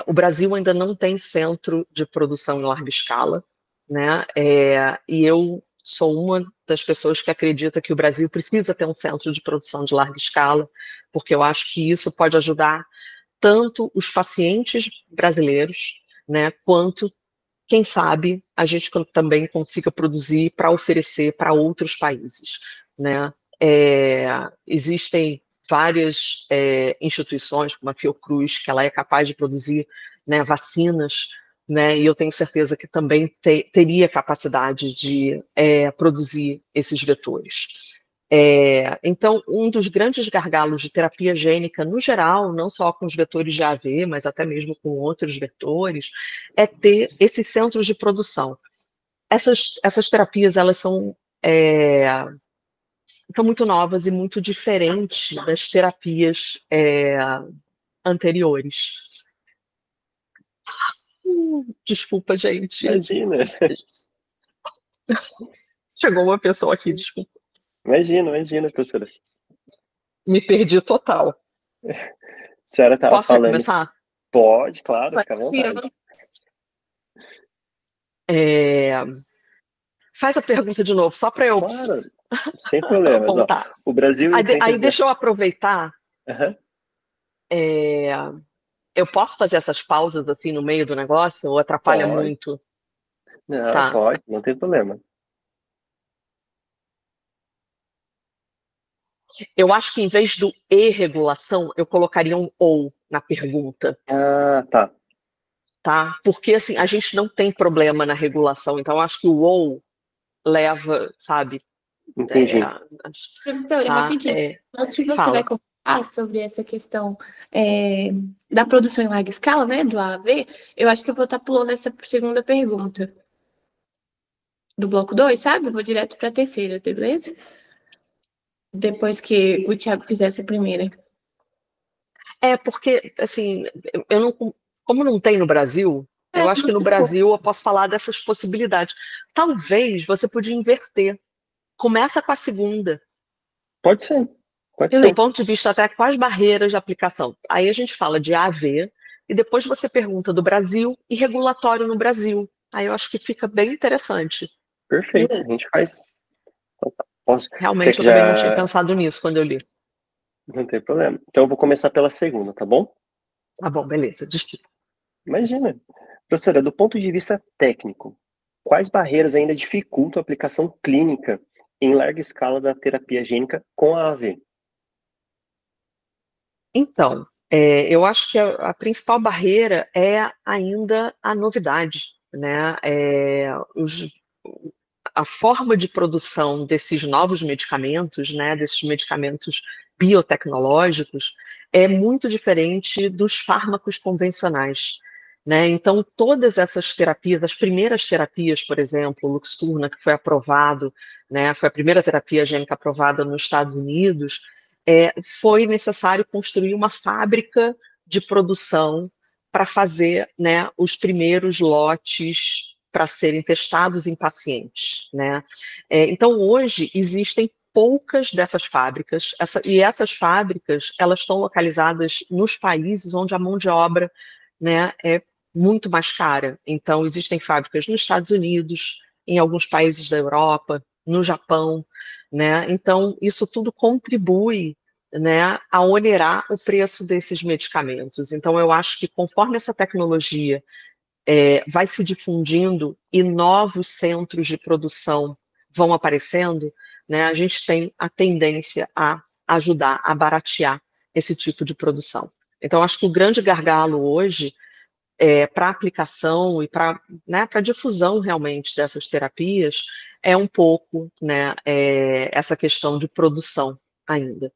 O Brasil ainda não tem centro de produção em larga escala, né? E eu sou uma das pessoas que acredita que o Brasil precisa ter um centro de produção de larga escala, porque eu acho que isso pode ajudar tanto os pacientes brasileiros, né, quanto, quem sabe, a gente também consiga produzir para oferecer para outros países, né? Existem várias instituições, como a Fiocruz, que ela é capaz de produzir, né, vacinas, né, e eu tenho certeza que também teria capacidade de produzir esses vetores. Então, um dos grandes gargalos de terapia gênica, no geral, não só com os vetores de AV, mas até mesmo com outros vetores, é ter esses centros de produção. Essas terapias, elas são muito novas e muito diferentes das terapias anteriores. Desculpa, gente. Imagina. Chegou uma pessoa aqui, desculpa. Imagina, professora. Me perdi total. A senhora estava falando... Posso começar? Pode, claro, fica à vontade. Faz a pergunta de novo, só para eu... Claro, sem problemas. O Brasil... Aí deixa eu aproveitar. Uhum. Eu posso fazer essas pausas assim no meio do negócio ou atrapalha muito? Não, tá. Pode, não tem problema. Eu acho que em vez do e-regulação, eu colocaria um ou na pergunta. Ah, tá. Tá? Porque assim, a gente não tem problema na regulação, então eu acho que o ou leva, sabe? Entendi. Professora, rapidinho. O que você vai comentar sobre essa questão da produção em larga escala, né, do AAV, eu acho que eu vou estar pulando essa segunda pergunta do bloco 2, sabe? Eu vou direto para a terceira, beleza? Depois que o Thiago fizer essa primeira. Porque, assim, como não tem no Brasil, eu acho que no Brasil eu posso falar dessas possibilidades. Talvez você podia inverter. Começa com a segunda. Pode ser. Do ponto de vista até quais barreiras de aplicação. Aí a gente fala de AV e depois você pergunta do Brasil e regulatório no Brasil. Aí eu acho que fica bem interessante. Perfeito, a gente faz. Realmente eu também não tinha pensado nisso quando eu li. Não tem problema. Então eu vou começar pela segunda, tá bom? Tá bom, beleza, desculpa. Imagina. Professora, do ponto de vista técnico, quais barreiras ainda dificultam a aplicação clínica em larga escala da terapia gênica com a AV? Então, eu acho que a principal barreira é ainda a novidade, né? A forma de produção desses novos medicamentos, né, desses medicamentos biotecnológicos, é muito diferente dos fármacos convencionais, né? Então, todas essas terapias, as primeiras terapias, por exemplo, o Luxturna, que foi aprovado, né, foi a primeira terapia gênica aprovada nos Estados Unidos, foi necessário construir uma fábrica de produção para fazer, né, os primeiros lotes para serem testados em pacientes, né? Então, hoje, existem poucas dessas fábricas, e essas fábricas, elas estão localizadas nos países onde a mão de obra, né, é muito mais cara. Então, existem fábricas nos Estados Unidos, em alguns países da Europa, no Japão, né? Então, isso tudo contribui, né, a onerar o preço desses medicamentos. Então, eu acho que conforme essa tecnologia vai se difundindo e novos centros de produção vão aparecendo, né, a gente tem a tendência a ajudar a baratear esse tipo de produção. Então, acho que o grande gargalo hoje para aplicação e para, né, para difusão realmente dessas terapias é um pouco, né, essa questão de produção ainda.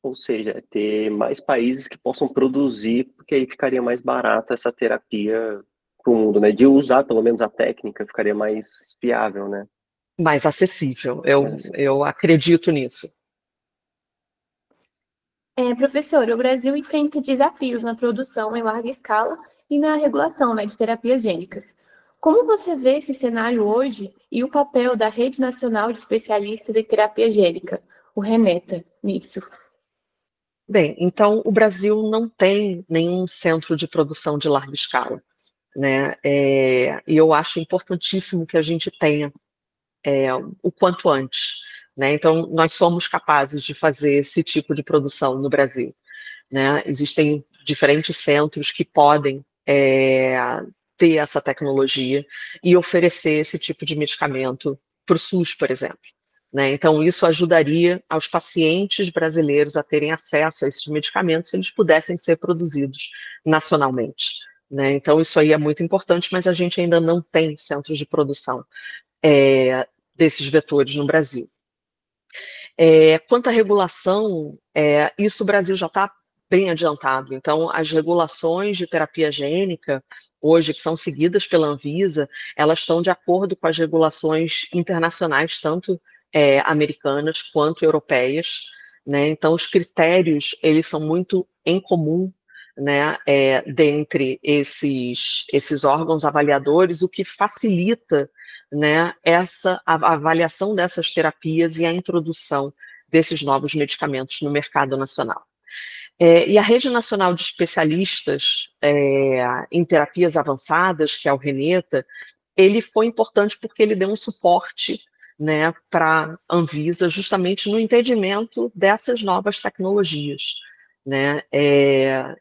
Ou seja, ter mais países que possam produzir, porque aí ficaria mais barato essa terapia para o mundo, né? De usar pelo menos a técnica, ficaria mais viável, né? Mais acessível, eu acredito nisso. Professor, o Brasil enfrenta desafios na produção em larga escala e na regulação, né, de terapias gênicas. Como você vê esse cenário hoje e o papel da Rede Nacional de Especialistas em Terapia Gênica, o RENETA, nisso? Bem, então o Brasil não tem nenhum centro de produção de larga escala, né? E eu acho importantíssimo que a gente tenha o quanto antes, né? Então nós somos capazes de fazer esse tipo de produção no Brasil, né? Existem diferentes centros que podem ter essa tecnologia e oferecer esse tipo de medicamento para o SUS, por exemplo. Né? Então, isso ajudaria aos pacientes brasileiros a terem acesso a esses medicamentos se eles pudessem ser produzidos nacionalmente. Né? Então, isso aí é muito importante, mas a gente ainda não tem centros de produção desses vetores no Brasil. Quanto à regulação, isso o Brasil já está bem adiantado. Então, as regulações de terapia gênica, hoje, que são seguidas pela Anvisa, elas estão de acordo com as regulações internacionais, tanto americanas quanto europeias, né? Então, os critérios, eles são muito em comum, né, dentre esses órgãos avaliadores, o que facilita, né, a avaliação dessas terapias e a introdução desses novos medicamentos no mercado nacional. E a Rede Nacional de Especialistas em Terapias Avançadas, que é o RENETA, ele foi importante porque ele deu um suporte, né, para a Anvisa justamente no entendimento dessas novas tecnologias. Né?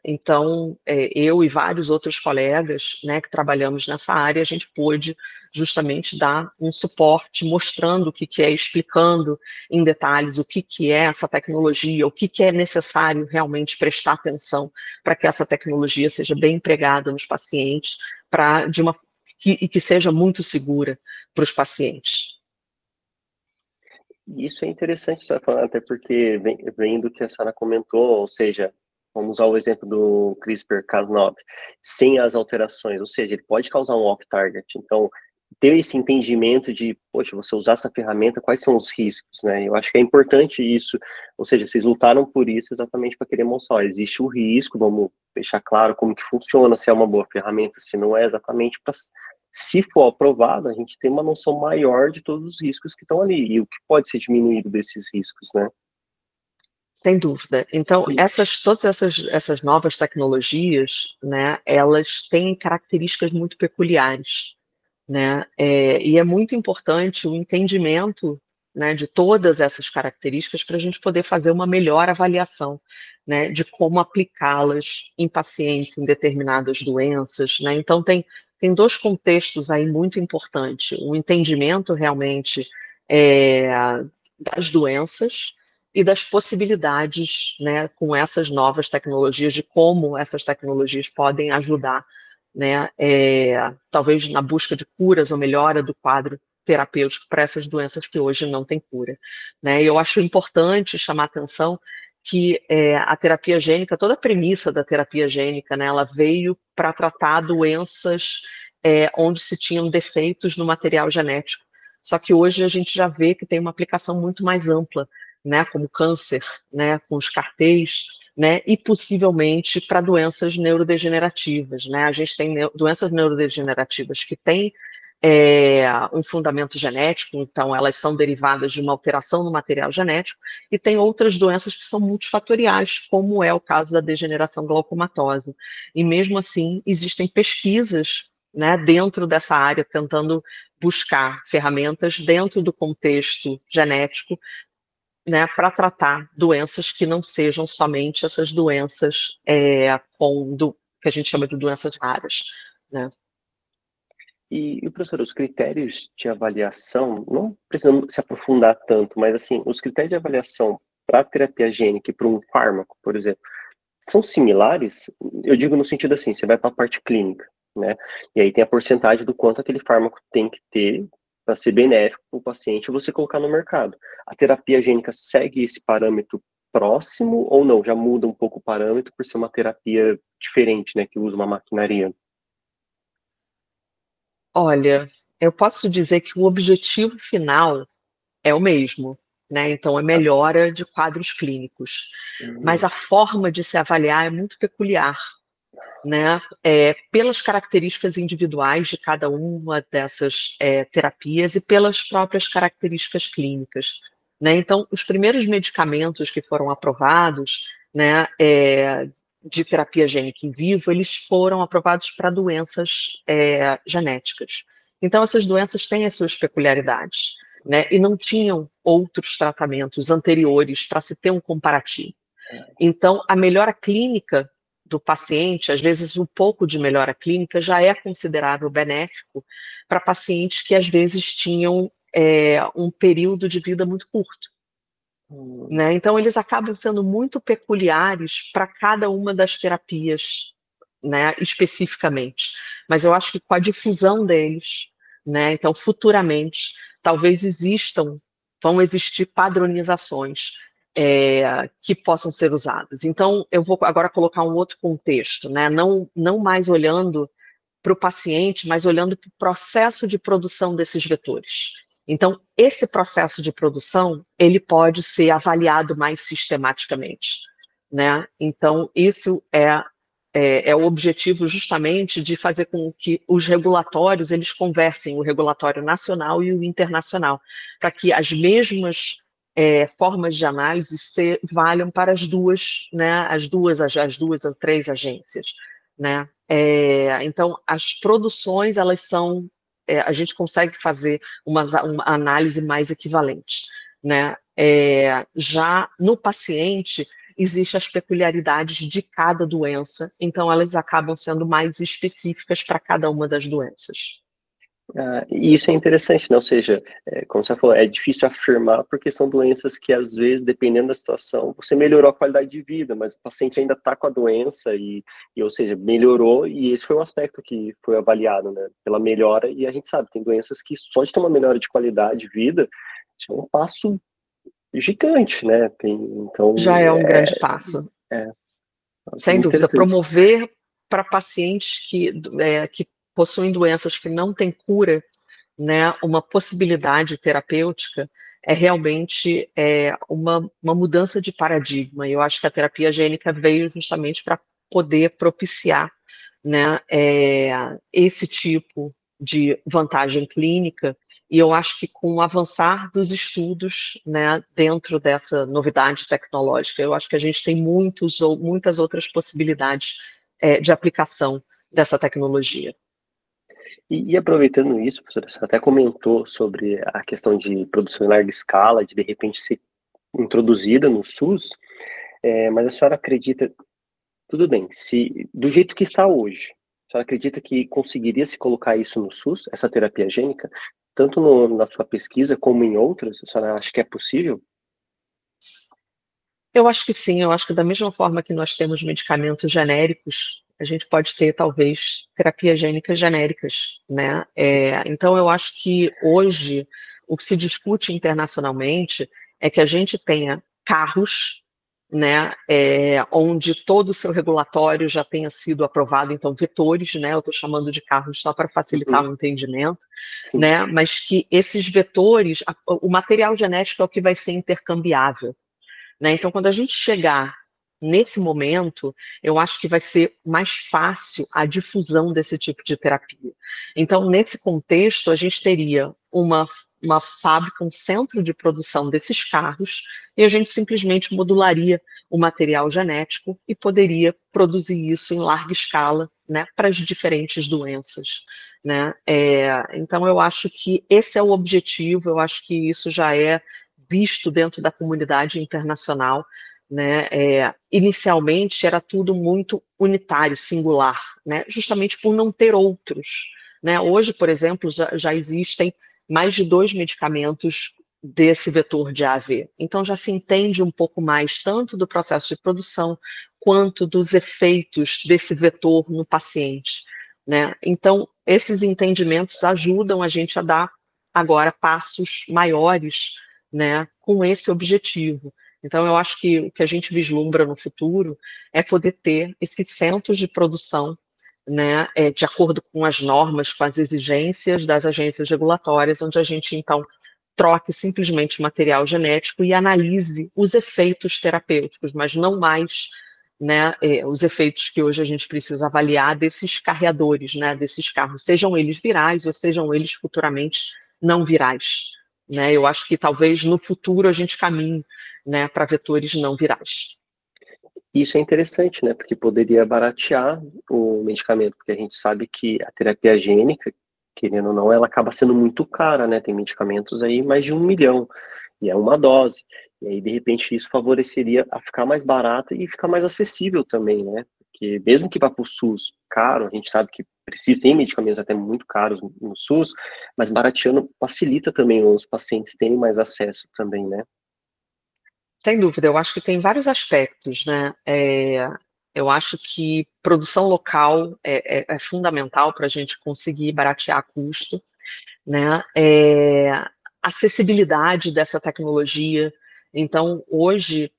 Então, eu e vários outros colegas, né, que trabalhamos nessa área, a gente pôde justamente dar um suporte, mostrando o que é, explicando em detalhes o que é essa tecnologia, o que é necessário realmente prestar atenção para que essa tecnologia seja bem empregada nos pacientes, e que seja muito segura para os pacientes. Isso é interessante você falar, até porque vem do que a senhora comentou, ou seja, vamos usar o exemplo do CRISPR-Cas9, sem as alterações, ou seja, ele pode causar um off-target. Então, ter esse entendimento de, poxa, você usar essa ferramenta, quais são os riscos, né? Eu acho que é importante isso, ou seja, vocês lutaram por isso exatamente para querer mostrar, existe o risco, vamos deixar claro como que funciona, se é uma boa ferramenta, se não é, exatamente para, se for aprovado, a gente tem uma noção maior de todos os riscos que estão ali, e o que pode ser diminuído desses riscos, né? Sem dúvida. Então, todas essas novas tecnologias, né, elas têm características muito peculiares, né? E é muito importante o entendimento né, de todas essas características para a gente poder fazer uma melhor avaliação, né, de como aplicá-las em pacientes em determinadas doenças, né? Então tem dois contextos aí muito importantes, um entendimento realmente das doenças e das possibilidades, né, com essas novas tecnologias, de como essas tecnologias podem ajudar, né, talvez na busca de curas ou melhora do quadro terapêutico para essas doenças que hoje não têm cura, né? E eu acho importante chamar a atenção que a terapia gênica, toda a premissa da terapia gênica, né, ela veio para tratar doenças onde se tinham defeitos no material genético. Só que hoje a gente já vê que tem uma aplicação muito mais ampla, né, como câncer, né, com os CAR-Ts, né, e possivelmente para doenças neurodegenerativas, né? A gente tem doenças neurodegenerativas que têm um fundamento genético, então elas são derivadas de uma alteração no material genético, e tem outras doenças que são multifatoriais, como é o caso da degeneração glaucomatosa. E mesmo assim, existem pesquisas, né, dentro dessa área, tentando buscar ferramentas dentro do contexto genético, né, para tratar doenças que não sejam somente essas doenças que a gente chama de doenças raras, né? E, professor, os critérios de avaliação, não precisamos se aprofundar tanto, mas assim, os critérios de avaliação para a terapia gênica e para um fármaco, por exemplo, são similares? Eu digo no sentido assim, você vai para a parte clínica, né? E aí tem a porcentagem do quanto aquele fármaco tem que ter para ser benéfico para o paciente e você colocar no mercado. A terapia gênica segue esse parâmetro próximo ou não? Já muda um pouco o parâmetro por ser uma terapia diferente, né? Que usa uma maquinaria. Olha, eu posso dizer que o objetivo final é o mesmo, né? Então, é melhora de quadros clínicos. Mas a forma de se avaliar é muito peculiar, né? Pelas características individuais de cada uma dessas terapias e pelas próprias características clínicas, né? Então, os primeiros medicamentos que foram aprovados, né, de terapia gênica in vivo, eles foram aprovados para doenças genéticas. Então, essas doenças têm as suas peculiaridades, né? E não tinham outros tratamentos anteriores para se ter um comparativo. Então, a melhora clínica do paciente, às vezes um pouco de melhora clínica, já é considerado benéfico para pacientes que às vezes tinham um período de vida muito curto, né? Então, eles acabam sendo muito peculiares para cada uma das terapias, né, especificamente. Mas eu acho que com a difusão deles, né, então futuramente, talvez vão existir padronizações que possam ser usadas. Então, eu vou agora colocar um outro contexto, né, não mais olhando para o paciente, mas olhando para o processo de produção desses vetores. Então, esse processo de produção, ele pode ser avaliado mais sistematicamente, né? Então, isso é o objetivo justamente de fazer com que os regulatórios, eles conversem, o regulatório nacional e o internacional, para que as mesmas formas de análise valham para as duas, né, as duas ou três agências, né? Então, as produções, elas são, a gente consegue fazer uma análise mais equivalente, né? Já no paciente, existem as peculiaridades de cada doença, então elas acabam sendo mais específicas para cada uma das doenças. E isso é interessante, né? Ou seja, como você falou, é difícil afirmar porque são doenças que, às vezes, dependendo da situação, você melhorou a qualidade de vida, mas o paciente ainda está com a doença ou seja, melhorou, e esse foi um aspecto que foi avaliado, né? Pela melhora, e a gente sabe, tem doenças que só de ter uma melhora de qualidade de vida, é um passo gigante, né? Então, já é um grande passo. Sem dúvida, promover para pacientes que possuem doenças que não têm cura, né, uma possibilidade terapêutica é realmente uma mudança de paradigma. Eu acho que a terapia gênica veio justamente para poder propiciar, né, esse tipo de vantagem clínica, e eu acho que com o avançar dos estudos, né, dentro dessa novidade tecnológica, eu acho que a gente tem muitas outras possibilidades de aplicação dessa tecnologia. E aproveitando isso, professora, você até comentou sobre a questão de produção em larga escala, de repente ser introduzida no SUS, mas a senhora acredita, tudo bem, se do jeito que está hoje, a senhora acredita que conseguiria se colocar isso no SUS, essa terapia gênica, tanto na sua pesquisa como em outras? A senhora acha que é possível? Eu acho que sim, eu acho que da mesma forma que nós temos medicamentos genéricos, a gente pode ter, talvez, terapias gênicas genéricas, né? Então, eu acho que hoje, o que se discute internacionalmente é que a gente tenha carros, né, onde todo o seu regulatório já tenha sido aprovado, então, vetores, né? Eu estou chamando de carros só para facilitar Uhum. o entendimento, Sim. né? Mas que esses vetores, o material genético é o que vai ser intercambiável, né? Então, quando a gente chegar nesse momento, eu acho que vai ser mais fácil a difusão desse tipo de terapia. Então, nesse contexto, a gente teria uma fábrica, um centro de produção desses carros, e a gente simplesmente modularia o material genético e poderia produzir isso em larga escala, né, para as diferentes doenças, né? Então, eu acho que esse é o objetivo, eu acho que isso já é visto dentro da comunidade internacional, né? Inicialmente era tudo muito unitário, singular, né? Justamente por não ter outros, né? Hoje, por exemplo, já existem mais de 2 medicamentos desse vetor de AAV. Então já se entende um pouco mais tanto do processo de produção quanto dos efeitos desse vetor no paciente, né? Então esses entendimentos ajudam a gente a dar agora passos maiores, né, com esse objetivo. Então, eu acho que o que a gente vislumbra no futuro é poder ter esses centros de produção, né, de acordo com as normas, com as exigências das agências regulatórias, onde a gente, então, troque simplesmente material genético e analise os efeitos terapêuticos, mas não mais, né, os efeitos que hoje a gente precisa avaliar desses carreadores, né, desses carros, sejam eles virais ou sejam eles futuramente não virais, né? Eu acho que talvez no futuro a gente caminhe, né, para vetores não virais. Isso é interessante, né? Porque poderia baratear o medicamento, porque a gente sabe que a terapia gênica, querendo ou não, ela acaba sendo muito cara, né? Tem medicamentos aí mais de 1 milhão, e é uma dose. E aí, de repente, isso favoreceria a ficar mais barato e ficar mais acessível também, né? Porque mesmo que vá para o SUS caro, a gente sabe que precisa, tem medicamentos até muito caros no SUS, mas barateando facilita também os pacientes terem mais acesso também, né? Sem dúvida, eu acho que tem vários aspectos, né? Eu acho que produção local é fundamental para a gente conseguir baratear custo, né? Acessibilidade dessa tecnologia. Então, hoje,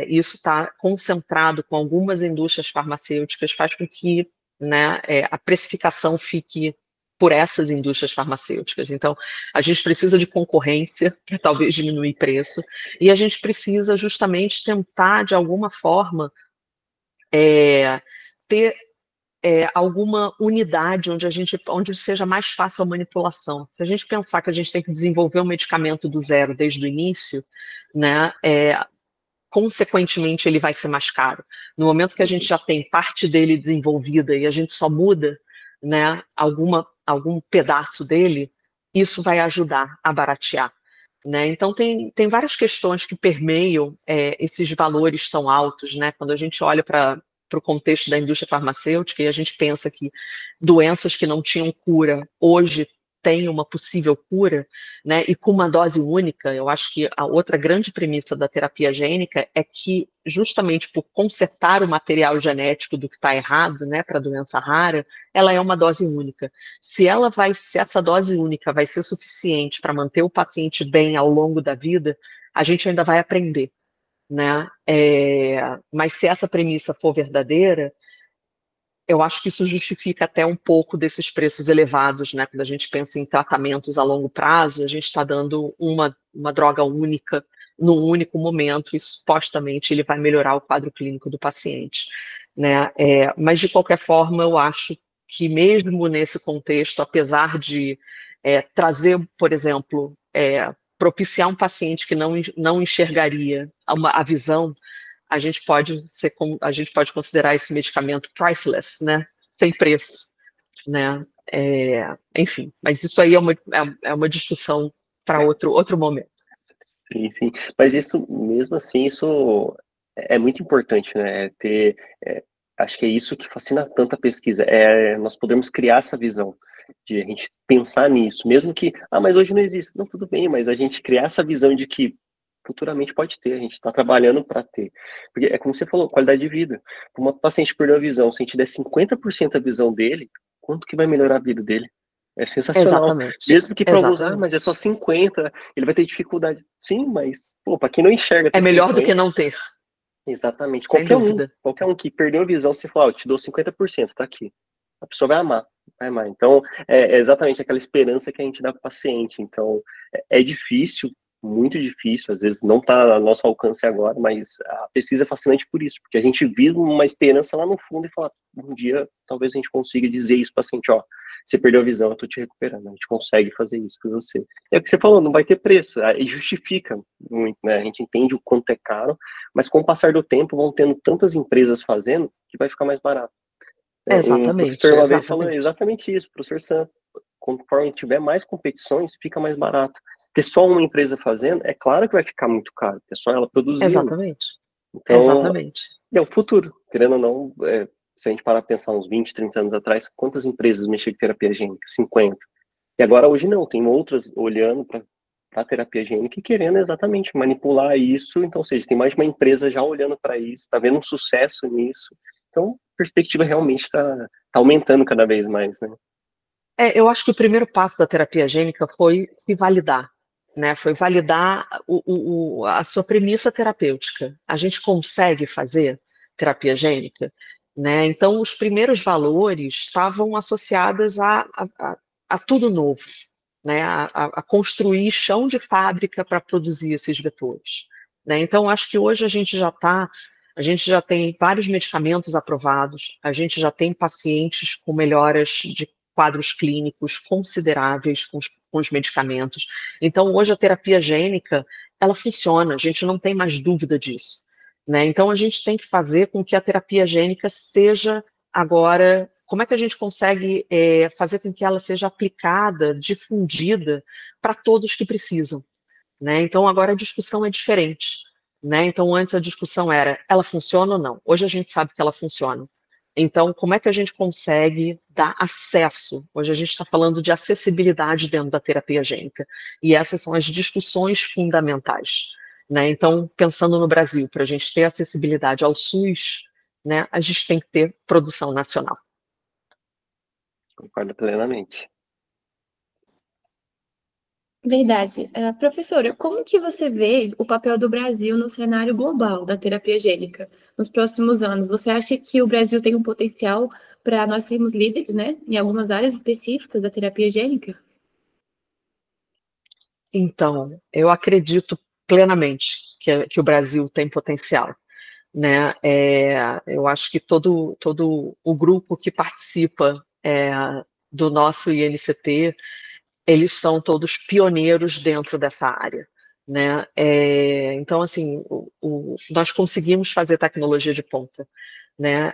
isso está concentrado com algumas indústrias farmacêuticas, faz com que, né, a precificação fique por essas indústrias farmacêuticas. Então, a gente precisa de concorrência para talvez diminuir preço, e a gente precisa justamente tentar, de alguma forma, ter alguma unidade onde seja mais fácil a manipulação. Se a gente pensar que a gente tem que desenvolver um medicamento do zero desde o início, né, consequentemente ele vai ser mais caro. No momento que a gente já tem parte dele desenvolvida e a gente só muda, né, algum pedaço dele, isso vai ajudar a baratear, né? Então tem várias questões que permeiam esses valores tão altos, né? Quando a gente olha para o contexto da indústria farmacêutica e a gente pensa que doenças que não tinham cura hoje têm uma possível cura, né? E com uma dose única, eu acho que a outra grande premissa da terapia gênica é que, justamente por consertar o material genético do que está errado, né, para a doença rara, ela é uma dose única. Se essa dose única vai ser suficiente para manter o paciente bem ao longo da vida, a gente ainda vai aprender, né? Mas se essa premissa for verdadeira, eu acho que isso justifica até um pouco desses preços elevados, né? Quando a gente pensa em tratamentos a longo prazo, a gente está dando uma droga única num único momento e supostamente ele vai melhorar o quadro clínico do paciente, né? Mas de qualquer forma, eu acho que mesmo nesse contexto, apesar de trazer, por exemplo, propiciar um paciente que não enxergaria a visão, a gente pode considerar esse medicamento priceless, né? Sem preço, né? Enfim, mas isso aí é uma discussão para outro momento. Sim, sim. Mas isso, mesmo assim, isso é muito importante, né? Acho que é isso que fascina tanto a pesquisa. Nós podemos criar essa visão de a gente pensar nisso, mesmo que, mas hoje não existe. Não, tudo bem, mas a gente criar essa visão de que futuramente pode ter, a gente está trabalhando para ter. Porque é como você falou, qualidade de vida. Uma paciente perdeu a visão, se a gente der 50% a visão dele, quanto que vai melhorar a vida dele? É sensacional. Exatamente. Mesmo que para alguns, mas é só 50, ele vai ter dificuldade. Sim, mas, pô, para quem não enxerga ter É melhor 50, do que não ter. exatamente. Sem dúvida. Qualquer um que perdeu a visão, você fala, eu te dou 50%, tá aqui. A pessoa vai amar, vai amar. Então, é exatamente aquela esperança que a gente dá para o paciente. Então, é difícil, muito difícil, às vezes não está ao nosso alcance agora, mas a pesquisa é fascinante por isso, porque a gente vive uma esperança lá no fundo e fala, um dia talvez a gente consiga dizer isso para o paciente, ó, você perdeu a visão, eu tô te recuperando, a gente consegue fazer isso por você. É o que você falou, não vai ter preço, e justifica muito, né? A gente entende o quanto é caro, mas com o passar do tempo vão tendo tantas empresas fazendo que vai ficar mais barato. Um Exatamente, professor uma vez falou exatamente. exatamente isso, professor Sam, conforme tiver mais competições, fica mais barato. Ter só uma empresa fazendo, é claro que vai ficar muito caro, é só ela produzindo. Exatamente. Então, Exatamente. é o futuro, querendo ou não, se a gente parar pra pensar uns 20, 30 anos atrás, quantas empresas mexem com terapia gênica? 50. E agora hoje não, tem outras olhando para a terapia gênica e querendo exatamente manipular isso. Então, ou seja, tem mais de uma empresa já olhando para isso, está vendo um sucesso nisso. Então, a perspectiva realmente está aumentando cada vez mais, né? Eu acho que o primeiro passo da terapia gênica foi se validar, né? Foi validar a sua premissa terapêutica. A gente consegue fazer terapia gênica, né? Então, os primeiros valores estavam associados a tudo novo, né? A construir chão de fábrica para produzir esses vetores, né? Então, acho que hoje a gente já tem vários medicamentos aprovados, a gente já tem pacientes com melhoras de quadros clínicos consideráveis com os medicamentos. Então, hoje a terapia gênica, ela funciona, a gente não tem mais dúvida disso, né? Então, a gente tem que fazer com que a terapia gênica seja agora, como é que a gente consegue fazer com que ela seja aplicada, difundida para todos que precisam, né? Então, agora a discussão é diferente, né? Então, antes a discussão era, ela funciona ou não? Hoje a gente sabe que ela funciona. Então, como é que a gente consegue dar acesso? Hoje a gente está falando de acessibilidade dentro da terapia gênica. E essas são as discussões fundamentais, né? Então, pensando no Brasil, para a gente ter acessibilidade ao SUS, né, a gente tem que ter produção nacional. Concordo plenamente. Verdade. Professora, como que você vê o papel do Brasil no cenário global da terapia gênica nos próximos anos? Você acha que o Brasil tem um potencial para nós sermos líderes, né, em algumas áreas específicas da terapia gênica? Então, eu acredito plenamente que o Brasil tem potencial, né? Eu acho que todo o grupo que participa do nosso INCT, eles são todos pioneiros dentro dessa área, né? Então, assim, nós conseguimos fazer tecnologia de ponta, né?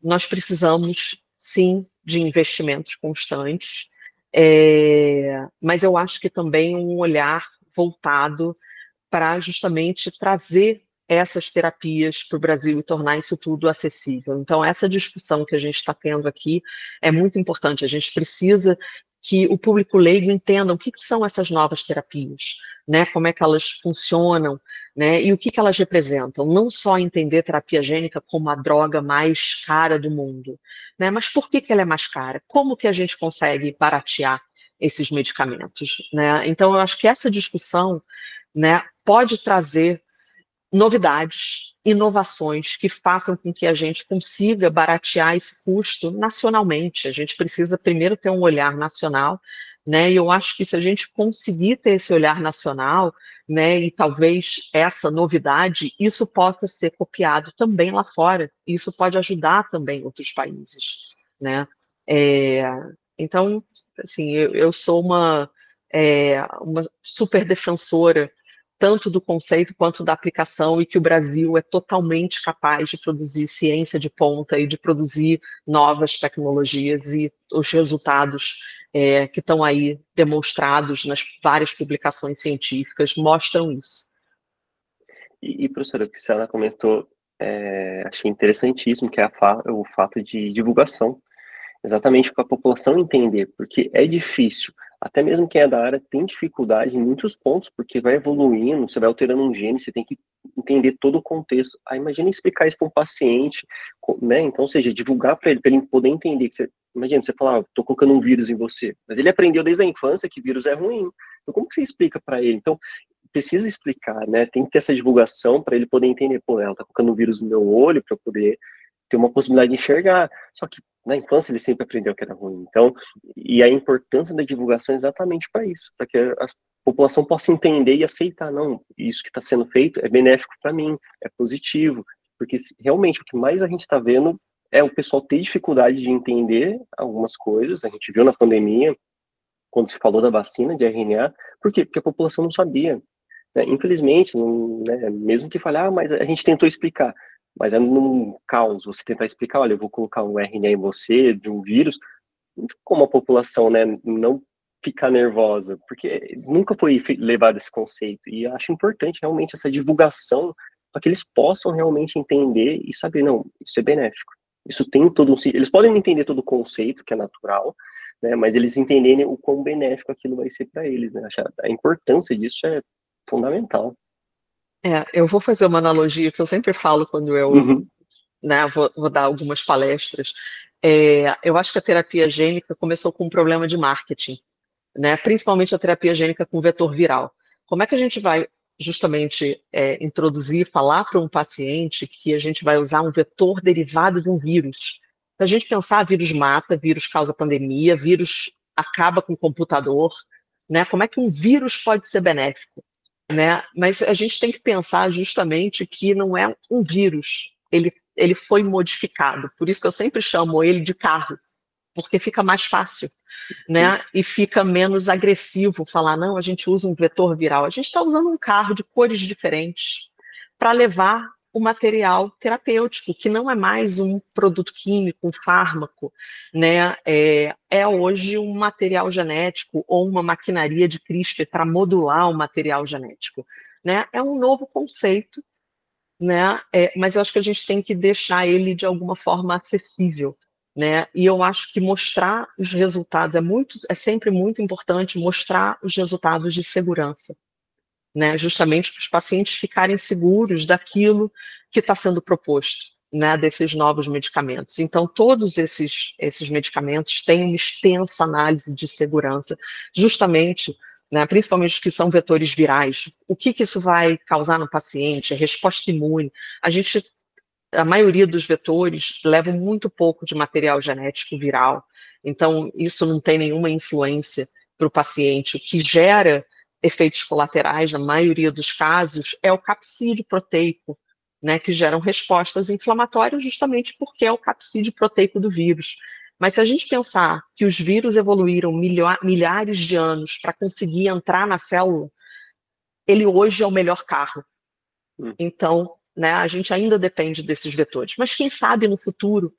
Nós precisamos, sim, de investimentos constantes, mas eu acho que também um olhar voltado para justamente trazer essas terapias para o Brasil e tornar isso tudo acessível. Então, essa discussão que a gente está tendo aqui é muito importante. A gente precisa que o público leigo entenda o que são essas novas terapias, né? Como é que elas funcionam, né? E o que elas representam. Não só entender terapia gênica como a droga mais cara do mundo, né? Mas por que ela é mais cara? Como que a gente consegue baratear esses medicamentos, né? Então, eu acho que essa discussão, né, pode trazer novidades, inovações que façam com que a gente consiga baratear esse custo nacionalmente. A gente precisa primeiro ter um olhar nacional, né? E eu acho que se a gente conseguir ter esse olhar nacional, né, e talvez essa novidade, isso possa ser copiado também lá fora. E isso pode ajudar também outros países, né? É, então, assim, eu sou uma super defensora tanto do conceito quanto da aplicação, e que o Brasil é totalmente capaz de produzir ciência de ponta e de produzir novas tecnologias, e os resultados que estão aí demonstrados nas várias publicações científicas mostram isso. E professora, o que a senhora comentou, achei interessantíssimo, que é o fato de divulgação, exatamente para a população entender, porque é difícil. Até mesmo quem é da área tem dificuldade em muitos pontos, porque vai evoluindo, você vai alterando um gene, você tem que entender todo o contexto. Aí imagina explicar isso para um paciente, né? Então, ou seja, divulgar para ele poder entender. Que você, imagina, você falar, tô colocando um vírus em você, mas ele aprendeu desde a infância que vírus é ruim. Então, como que você explica para ele? Então, precisa explicar, né? Tem que ter essa divulgação para ele poder entender, pô, ela tá colocando um vírus no meu olho para eu poder ter uma possibilidade de enxergar. Só que na infância ele sempre aprendeu que era ruim. Então, e a importância da divulgação é exatamente para isso, para que a população possa entender e aceitar, não, isso que está sendo feito é benéfico para mim, é positivo, porque realmente o que mais a gente está vendo é o pessoal ter dificuldade de entender algumas coisas. A gente viu na pandemia, quando se falou da vacina de RNA, por quê? Porque a população não sabia. Né? Infelizmente, não, né, mesmo que fale, mas a gente tentou explicar, mas é num caos você tentar explicar, olha, eu vou colocar um RNA em você, de um vírus, como a população, né, não ficar nervosa, porque nunca foi levado esse conceito, e eu acho importante realmente essa divulgação, para que eles possam realmente entender e saber, não, isso é benéfico, isso tem todo um... Eles podem não entender todo o conceito, que é natural, né, mas eles entenderem o quão benéfico aquilo vai ser para eles, né, a importância disso é fundamental. Eu vou fazer uma analogia que eu sempre falo quando eu né, vou dar algumas palestras. Eu acho que a terapia gênica começou com um problema de marketing, né, principalmente a terapia gênica com vetor viral. Como é que a gente vai justamente introduzir, falar para um paciente que a gente vai usar um vetor derivado de um vírus? Se a gente pensar, vírus mata, vírus causa pandemia, vírus acaba com o computador, né? Como é que um vírus pode ser benéfico? Né? Mas a gente tem que pensar justamente que não é um vírus, ele foi modificado, por isso que eu sempre chamo ele de carro, porque fica mais fácil, né? E fica menos agressivo falar, não, a gente usa um vetor viral, a gente está usando um carro de cores diferentes para levar o material terapêutico, que não é mais um produto químico, um fármaco, né? É hoje um material genético ou uma maquinaria de CRISPR para modular o material genético, né? É um novo conceito, né? Mas eu acho que a gente tem que deixar ele de alguma forma acessível, né? E eu acho que mostrar os resultados é sempre muito importante mostrar os resultados de segurança, né, justamente para os pacientes ficarem seguros daquilo que está sendo proposto, né, desses novos medicamentos. Então, todos esses medicamentos têm uma extensa análise de segurança, justamente, né, principalmente os que são vetores virais. O que isso vai causar no paciente? A resposta imune. A maioria dos vetores levam muito pouco de material genético viral, então isso não tem nenhuma influência para o paciente. O que gera efeitos colaterais, na maioria dos casos, é o capsídeo proteico, né, que geram respostas inflamatórias justamente porque é o capsídeo proteico do vírus. Mas se a gente pensar que os vírus evoluíram milhares de anos para conseguir entrar na célula, ele hoje é o melhor carro. Então, né, a gente ainda depende desses vetores. Mas quem sabe no futuro,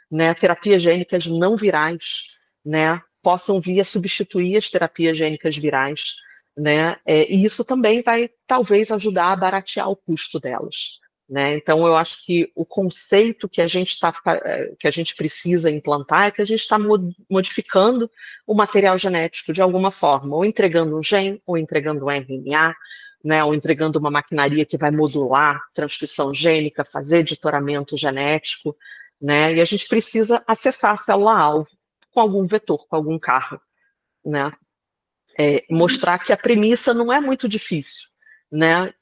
né, terapias gênicas não virais, né, possam vir a substituir as terapias gênicas virais, né, e isso também vai talvez ajudar a baratear o custo delas, né? Então eu acho que o conceito que a gente precisa implantar é que a gente está modificando o material genético de alguma forma, ou entregando um gene, ou entregando um RNA, né, ou entregando uma maquinaria que vai modular transcrição gênica, fazer editoramento genético, né, e a gente precisa acessar a célula-alvo com algum vetor, com algum carro, né, mostrar que a premissa não é muito difícil, né,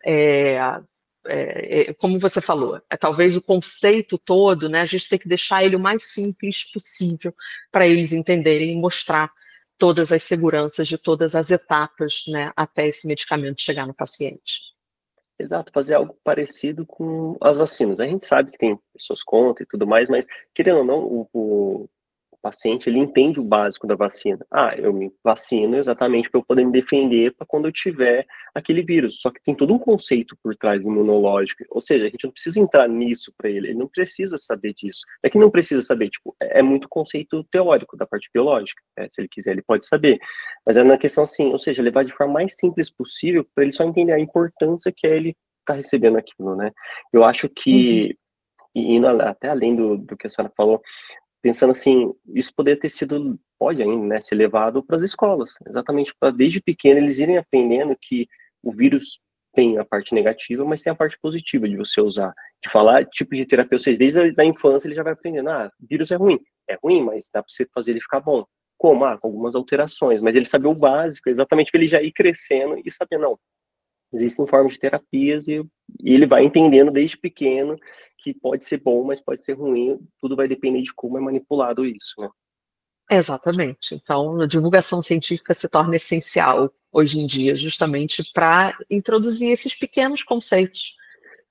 como você falou, talvez o conceito todo, né, a gente tem que deixar ele o mais simples possível para eles entenderem e mostrar todas as seguranças de todas as etapas, né, até esse medicamento chegar no paciente. Exato, fazer algo parecido com as vacinas. A gente sabe que tem pessoas contra e tudo mais, mas, querendo ou não, o paciente, ele entende o básico da vacina. Ah, eu me vacino exatamente para eu poder me defender para quando eu tiver aquele vírus. Só que tem todo um conceito por trás imunológico. Ou seja, a gente não precisa entrar nisso para ele não precisa saber disso. É que não precisa saber, tipo, é muito conceito teórico da parte biológica. Se ele quiser, ele pode saber. Mas é na questão assim, ou seja, levar de forma mais simples possível para ele só entender a importância que é ele estar recebendo aquilo, né? Eu acho que, e indo até além do que a senhora falou, pensando assim, isso poderia ter sido, pode ainda, né, ser levado para as escolas, exatamente para desde pequeno eles irem aprendendo que o vírus tem a parte negativa, mas tem a parte positiva de você usar, de falar tipo de terapia, ou seja, desde a infância ele já vai aprendendo, vírus é ruim, mas dá para você fazer ele ficar bom. Como? Com algumas alterações, mas ele saber o básico, exatamente para ele já ir crescendo e saber, não, existem formas de terapias e ele vai entendendo desde pequeno que pode ser bom, mas pode ser ruim, tudo vai depender de como é manipulado isso, né? Exatamente. Então, a divulgação científica se torna essencial hoje em dia, justamente para introduzir esses pequenos conceitos,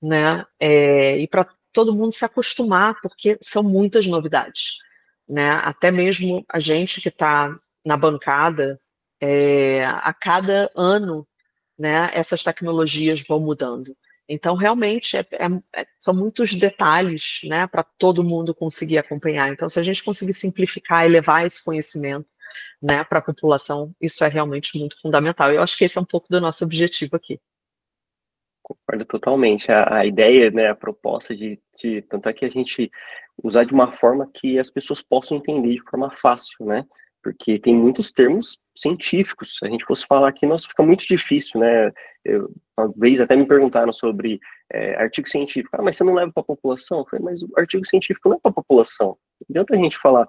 né? E para todo mundo se acostumar, porque são muitas novidades, né? Até mesmo a gente que está na bancada, a cada ano, né, essas tecnologias vão mudando. Então, realmente, são muitos detalhes, né, para todo mundo conseguir acompanhar. Então, se a gente conseguir simplificar e levar esse conhecimento, né, para a população, isso é realmente muito fundamental. Eu acho que esse é um pouco do nosso objetivo aqui. Concordo totalmente. A ideia, né, a proposta tanto é que a gente usar de uma forma que as pessoas possam entender de forma fácil, né? Porque tem muitos termos científicos. Se a gente fosse falar aqui, nossa, fica muito difícil, né? Uma vez até me perguntaram sobre artigo científico. Mas você não leva para a população? Eu falei, mas o artigo científico não é para a população. Não adianta a gente falar,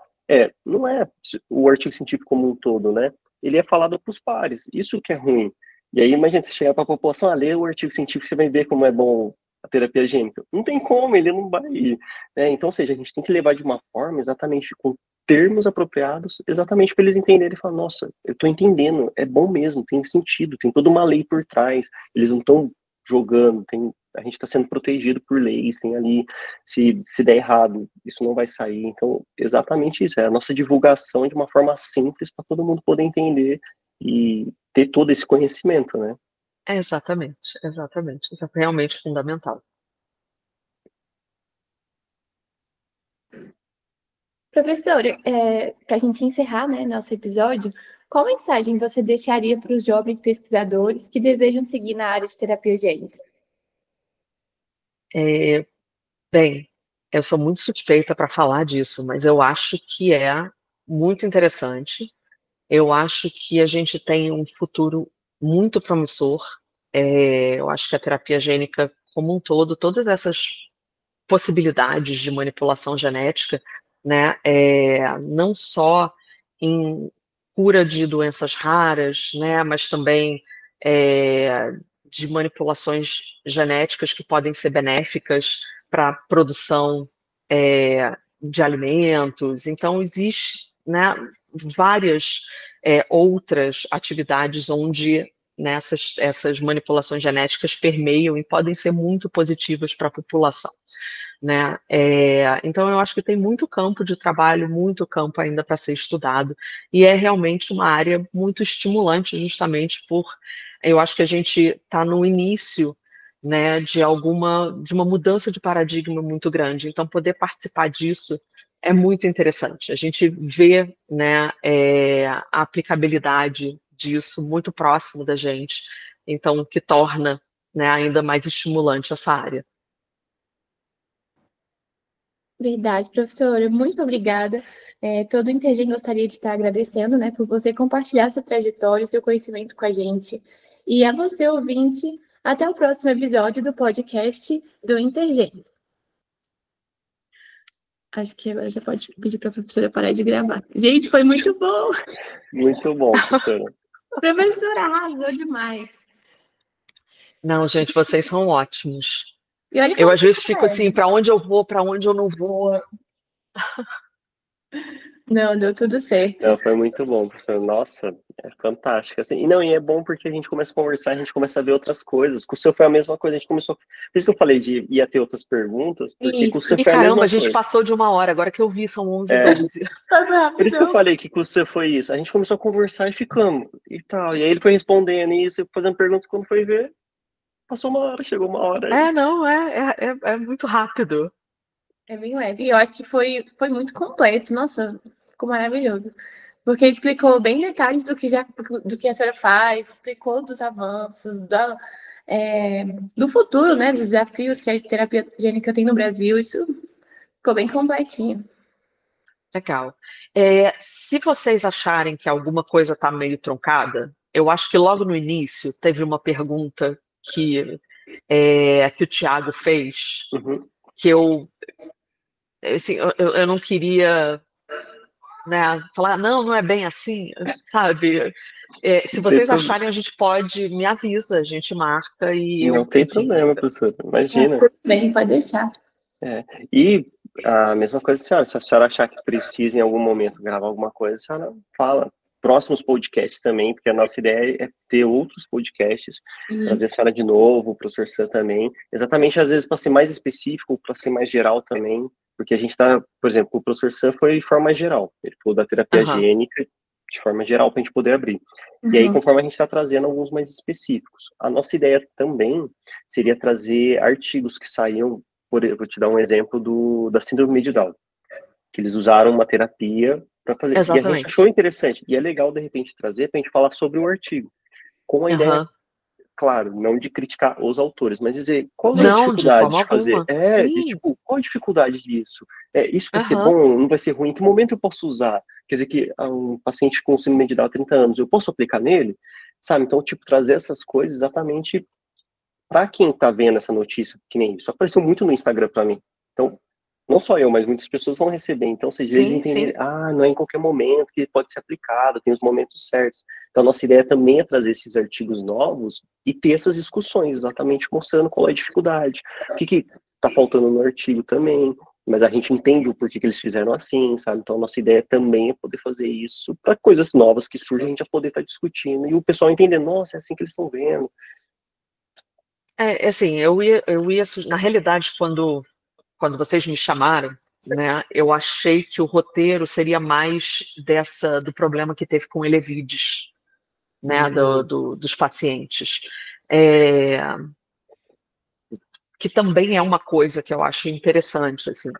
não é o artigo científico como um todo, né? Ele é falado para os pares. Isso que é ruim. E aí, imagina, você chegar para a população, lê o artigo científico, você vai ver como é bom a terapia gênica. Não tem como, ele não vai. Então, ou seja, a gente tem que levar de uma forma exatamente com termos apropriados, exatamente para eles entenderem e falar, nossa, eu estou entendendo, é bom mesmo, tem sentido, tem toda uma lei por trás, eles não estão jogando, a gente está sendo protegido por leis, tem ali, se der errado, isso não vai sair. Então, exatamente isso, é a nossa divulgação de uma forma simples para todo mundo poder entender e ter todo esse conhecimento, né? Exatamente, exatamente. Isso é realmente fundamental. Professora, para a gente encerrar, né, nosso episódio, qual mensagem você deixaria para os jovens pesquisadores que desejam seguir na área de terapia gênica? Bem, eu sou muito suspeita para falar disso, mas eu acho que é muito interessante. Eu acho que a gente tem um futuro muito promissor. Eu acho que a terapia gênica, como um todo, todas essas possibilidades de manipulação genética, né, não só em cura de doenças raras, né, mas também de manipulações genéticas que podem ser benéficas para a produção de alimentos. Então, existe, né, várias outras atividades onde essas manipulações genéticas permeiam e podem ser muito positivas para a população, né? Então, eu acho que tem muito campo de trabalho, muito campo ainda para ser estudado, e é realmente uma área muito estimulante, justamente eu acho que a gente está no início, né, de uma mudança de paradigma muito grande. Então, poder participar disso é muito interessante. A gente vê, né, a aplicabilidade disso muito próximo da gente, então o que torna, né, ainda mais estimulante essa área. Verdade, professora, muito obrigada. Todo o Intergen gostaria de estar agradecendo, né, por você compartilhar sua trajetória, seu conhecimento com a gente. E a você, ouvinte, até o próximo episódio do podcast do Intergen. Acho que agora já pode pedir para a professora parar de gravar. Gente, foi muito bom! Muito bom, professora. A professora arrasou demais. Não, gente, vocês são ótimos. E olha Eu, às vezes, como fico assim, para onde eu vou, para onde eu não vou. Não, deu tudo certo. Não, foi muito bom, professor. Nossa, é fantástico. Assim, e é bom porque a gente começa a conversar, a gente começa a ver outras coisas. Com o seu foi a mesma coisa, a gente começou. Por isso que eu falei de ia ter outras perguntas, porque com o seu E foi a caramba, mesma a gente coisa. passou de 1 hora, agora que eu vi, são 11 É. 12 Passa Por isso que eu rapidão. falei que com o seu foi isso. A gente começou a conversar e ficamos e tal. E aí ele foi respondendo isso, fazendo perguntas, quando foi ver, passou 1 hora, chegou 1 hora. Não, é muito rápido. É bem leve. E eu acho que foi muito completo. Nossa, ficou maravilhoso. Porque explicou bem detalhes do que a senhora faz, explicou dos avanços, do futuro, né? Dos desafios que a terapia gênica tem no Brasil. Isso ficou bem completinho. Legal. Se vocês acharem que alguma coisa está meio truncada, eu acho que logo no início teve uma pergunta que o Thiago fez, Uhum. que assim, eu não queria, né, falar, não é bem assim, sabe? Se vocês acharem, a gente me avisa, a gente marca e Não tem problema, professor. Imagina. Tudo bem, pode deixar. E a mesma coisa, senhora. Se a senhora achar que precisa em algum momento gravar alguma coisa, a senhora fala. Próximos podcasts também, porque a nossa ideia é ter outros podcasts, trazer a senhora de novo, o professor Sam também, exatamente às vezes para ser mais específico, para ser mais geral também, porque a gente está, por exemplo, o professor Sam foi de forma geral, ele falou da terapia gênica de forma geral para a gente poder abrir. E aí, conforme a gente está trazendo alguns mais específicos. A nossa ideia também seria trazer artigos que saíam, vou te dar um exemplo da síndrome de Down, que eles usaram uma terapia para fazer. Exatamente. E a gente achou interessante. E é legal, de repente, trazer para a gente falar sobre o artigo. Com a ideia, claro, não de criticar os autores, mas dizer qual é a dificuldade de fazer. De tipo, qual a dificuldade disso? Isso vai ser bom? Não vai ser ruim? Em que momento eu posso usar? Quer dizer, que um paciente com síndrome de Down há 30 anos, eu posso aplicar nele? Sabe? Então, tipo, trazer essas coisas exatamente para quem tá vendo essa notícia, que nem isso apareceu muito no Instagram para mim. Então, não só eu, mas muitas pessoas vão receber. Então, se eles entenderem, não é em qualquer momento que pode ser aplicado, tem os momentos certos. Então, a nossa ideia também é trazer esses artigos novos e ter essas discussões, exatamente mostrando qual é a dificuldade, o que tá faltando no artigo também, mas a gente entende o porquê que eles fizeram assim, sabe? Então, a nossa ideia também é poder fazer isso para coisas novas que surgem, a gente já poder estar discutindo e o pessoal entender, nossa, é assim que eles estão vendo. Assim, na realidade, quando vocês me chamaram, né, eu achei que o roteiro seria mais do problema que teve com Elevides, né, dos pacientes, que também é uma coisa que eu acho interessante, assim,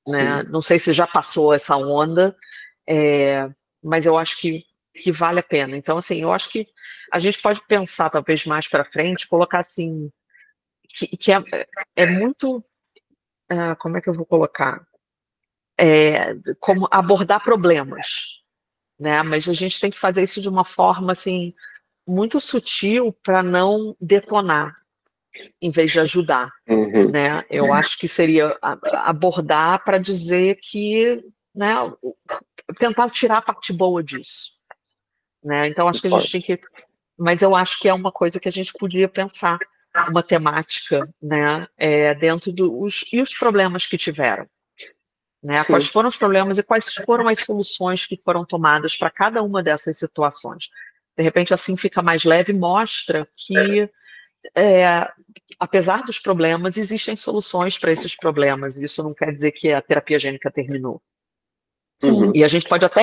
né, não sei se já passou essa onda, mas eu acho que vale a pena. Então, assim, eu acho que a gente pode pensar, talvez mais para frente, colocar assim, que é muito, como é que eu vou colocar? Como abordar problemas, né? Mas a gente tem que fazer isso de uma forma assim muito sutil para não detonar, em vez de ajudar, né? Eu acho que seria abordar para dizer que, né, tentar tirar a parte boa disso, né? Então acho que a gente tem que, mas eu acho que é uma coisa que a gente podia pensar, uma temática, né, dentro e os problemas que tiveram. Né? Quais foram os problemas e quais foram as soluções que foram tomadas para cada uma dessas situações. De repente, assim fica mais leve, mostra que, apesar dos problemas, existem soluções para esses problemas. Isso não quer dizer que a terapia gênica terminou. E a gente pode até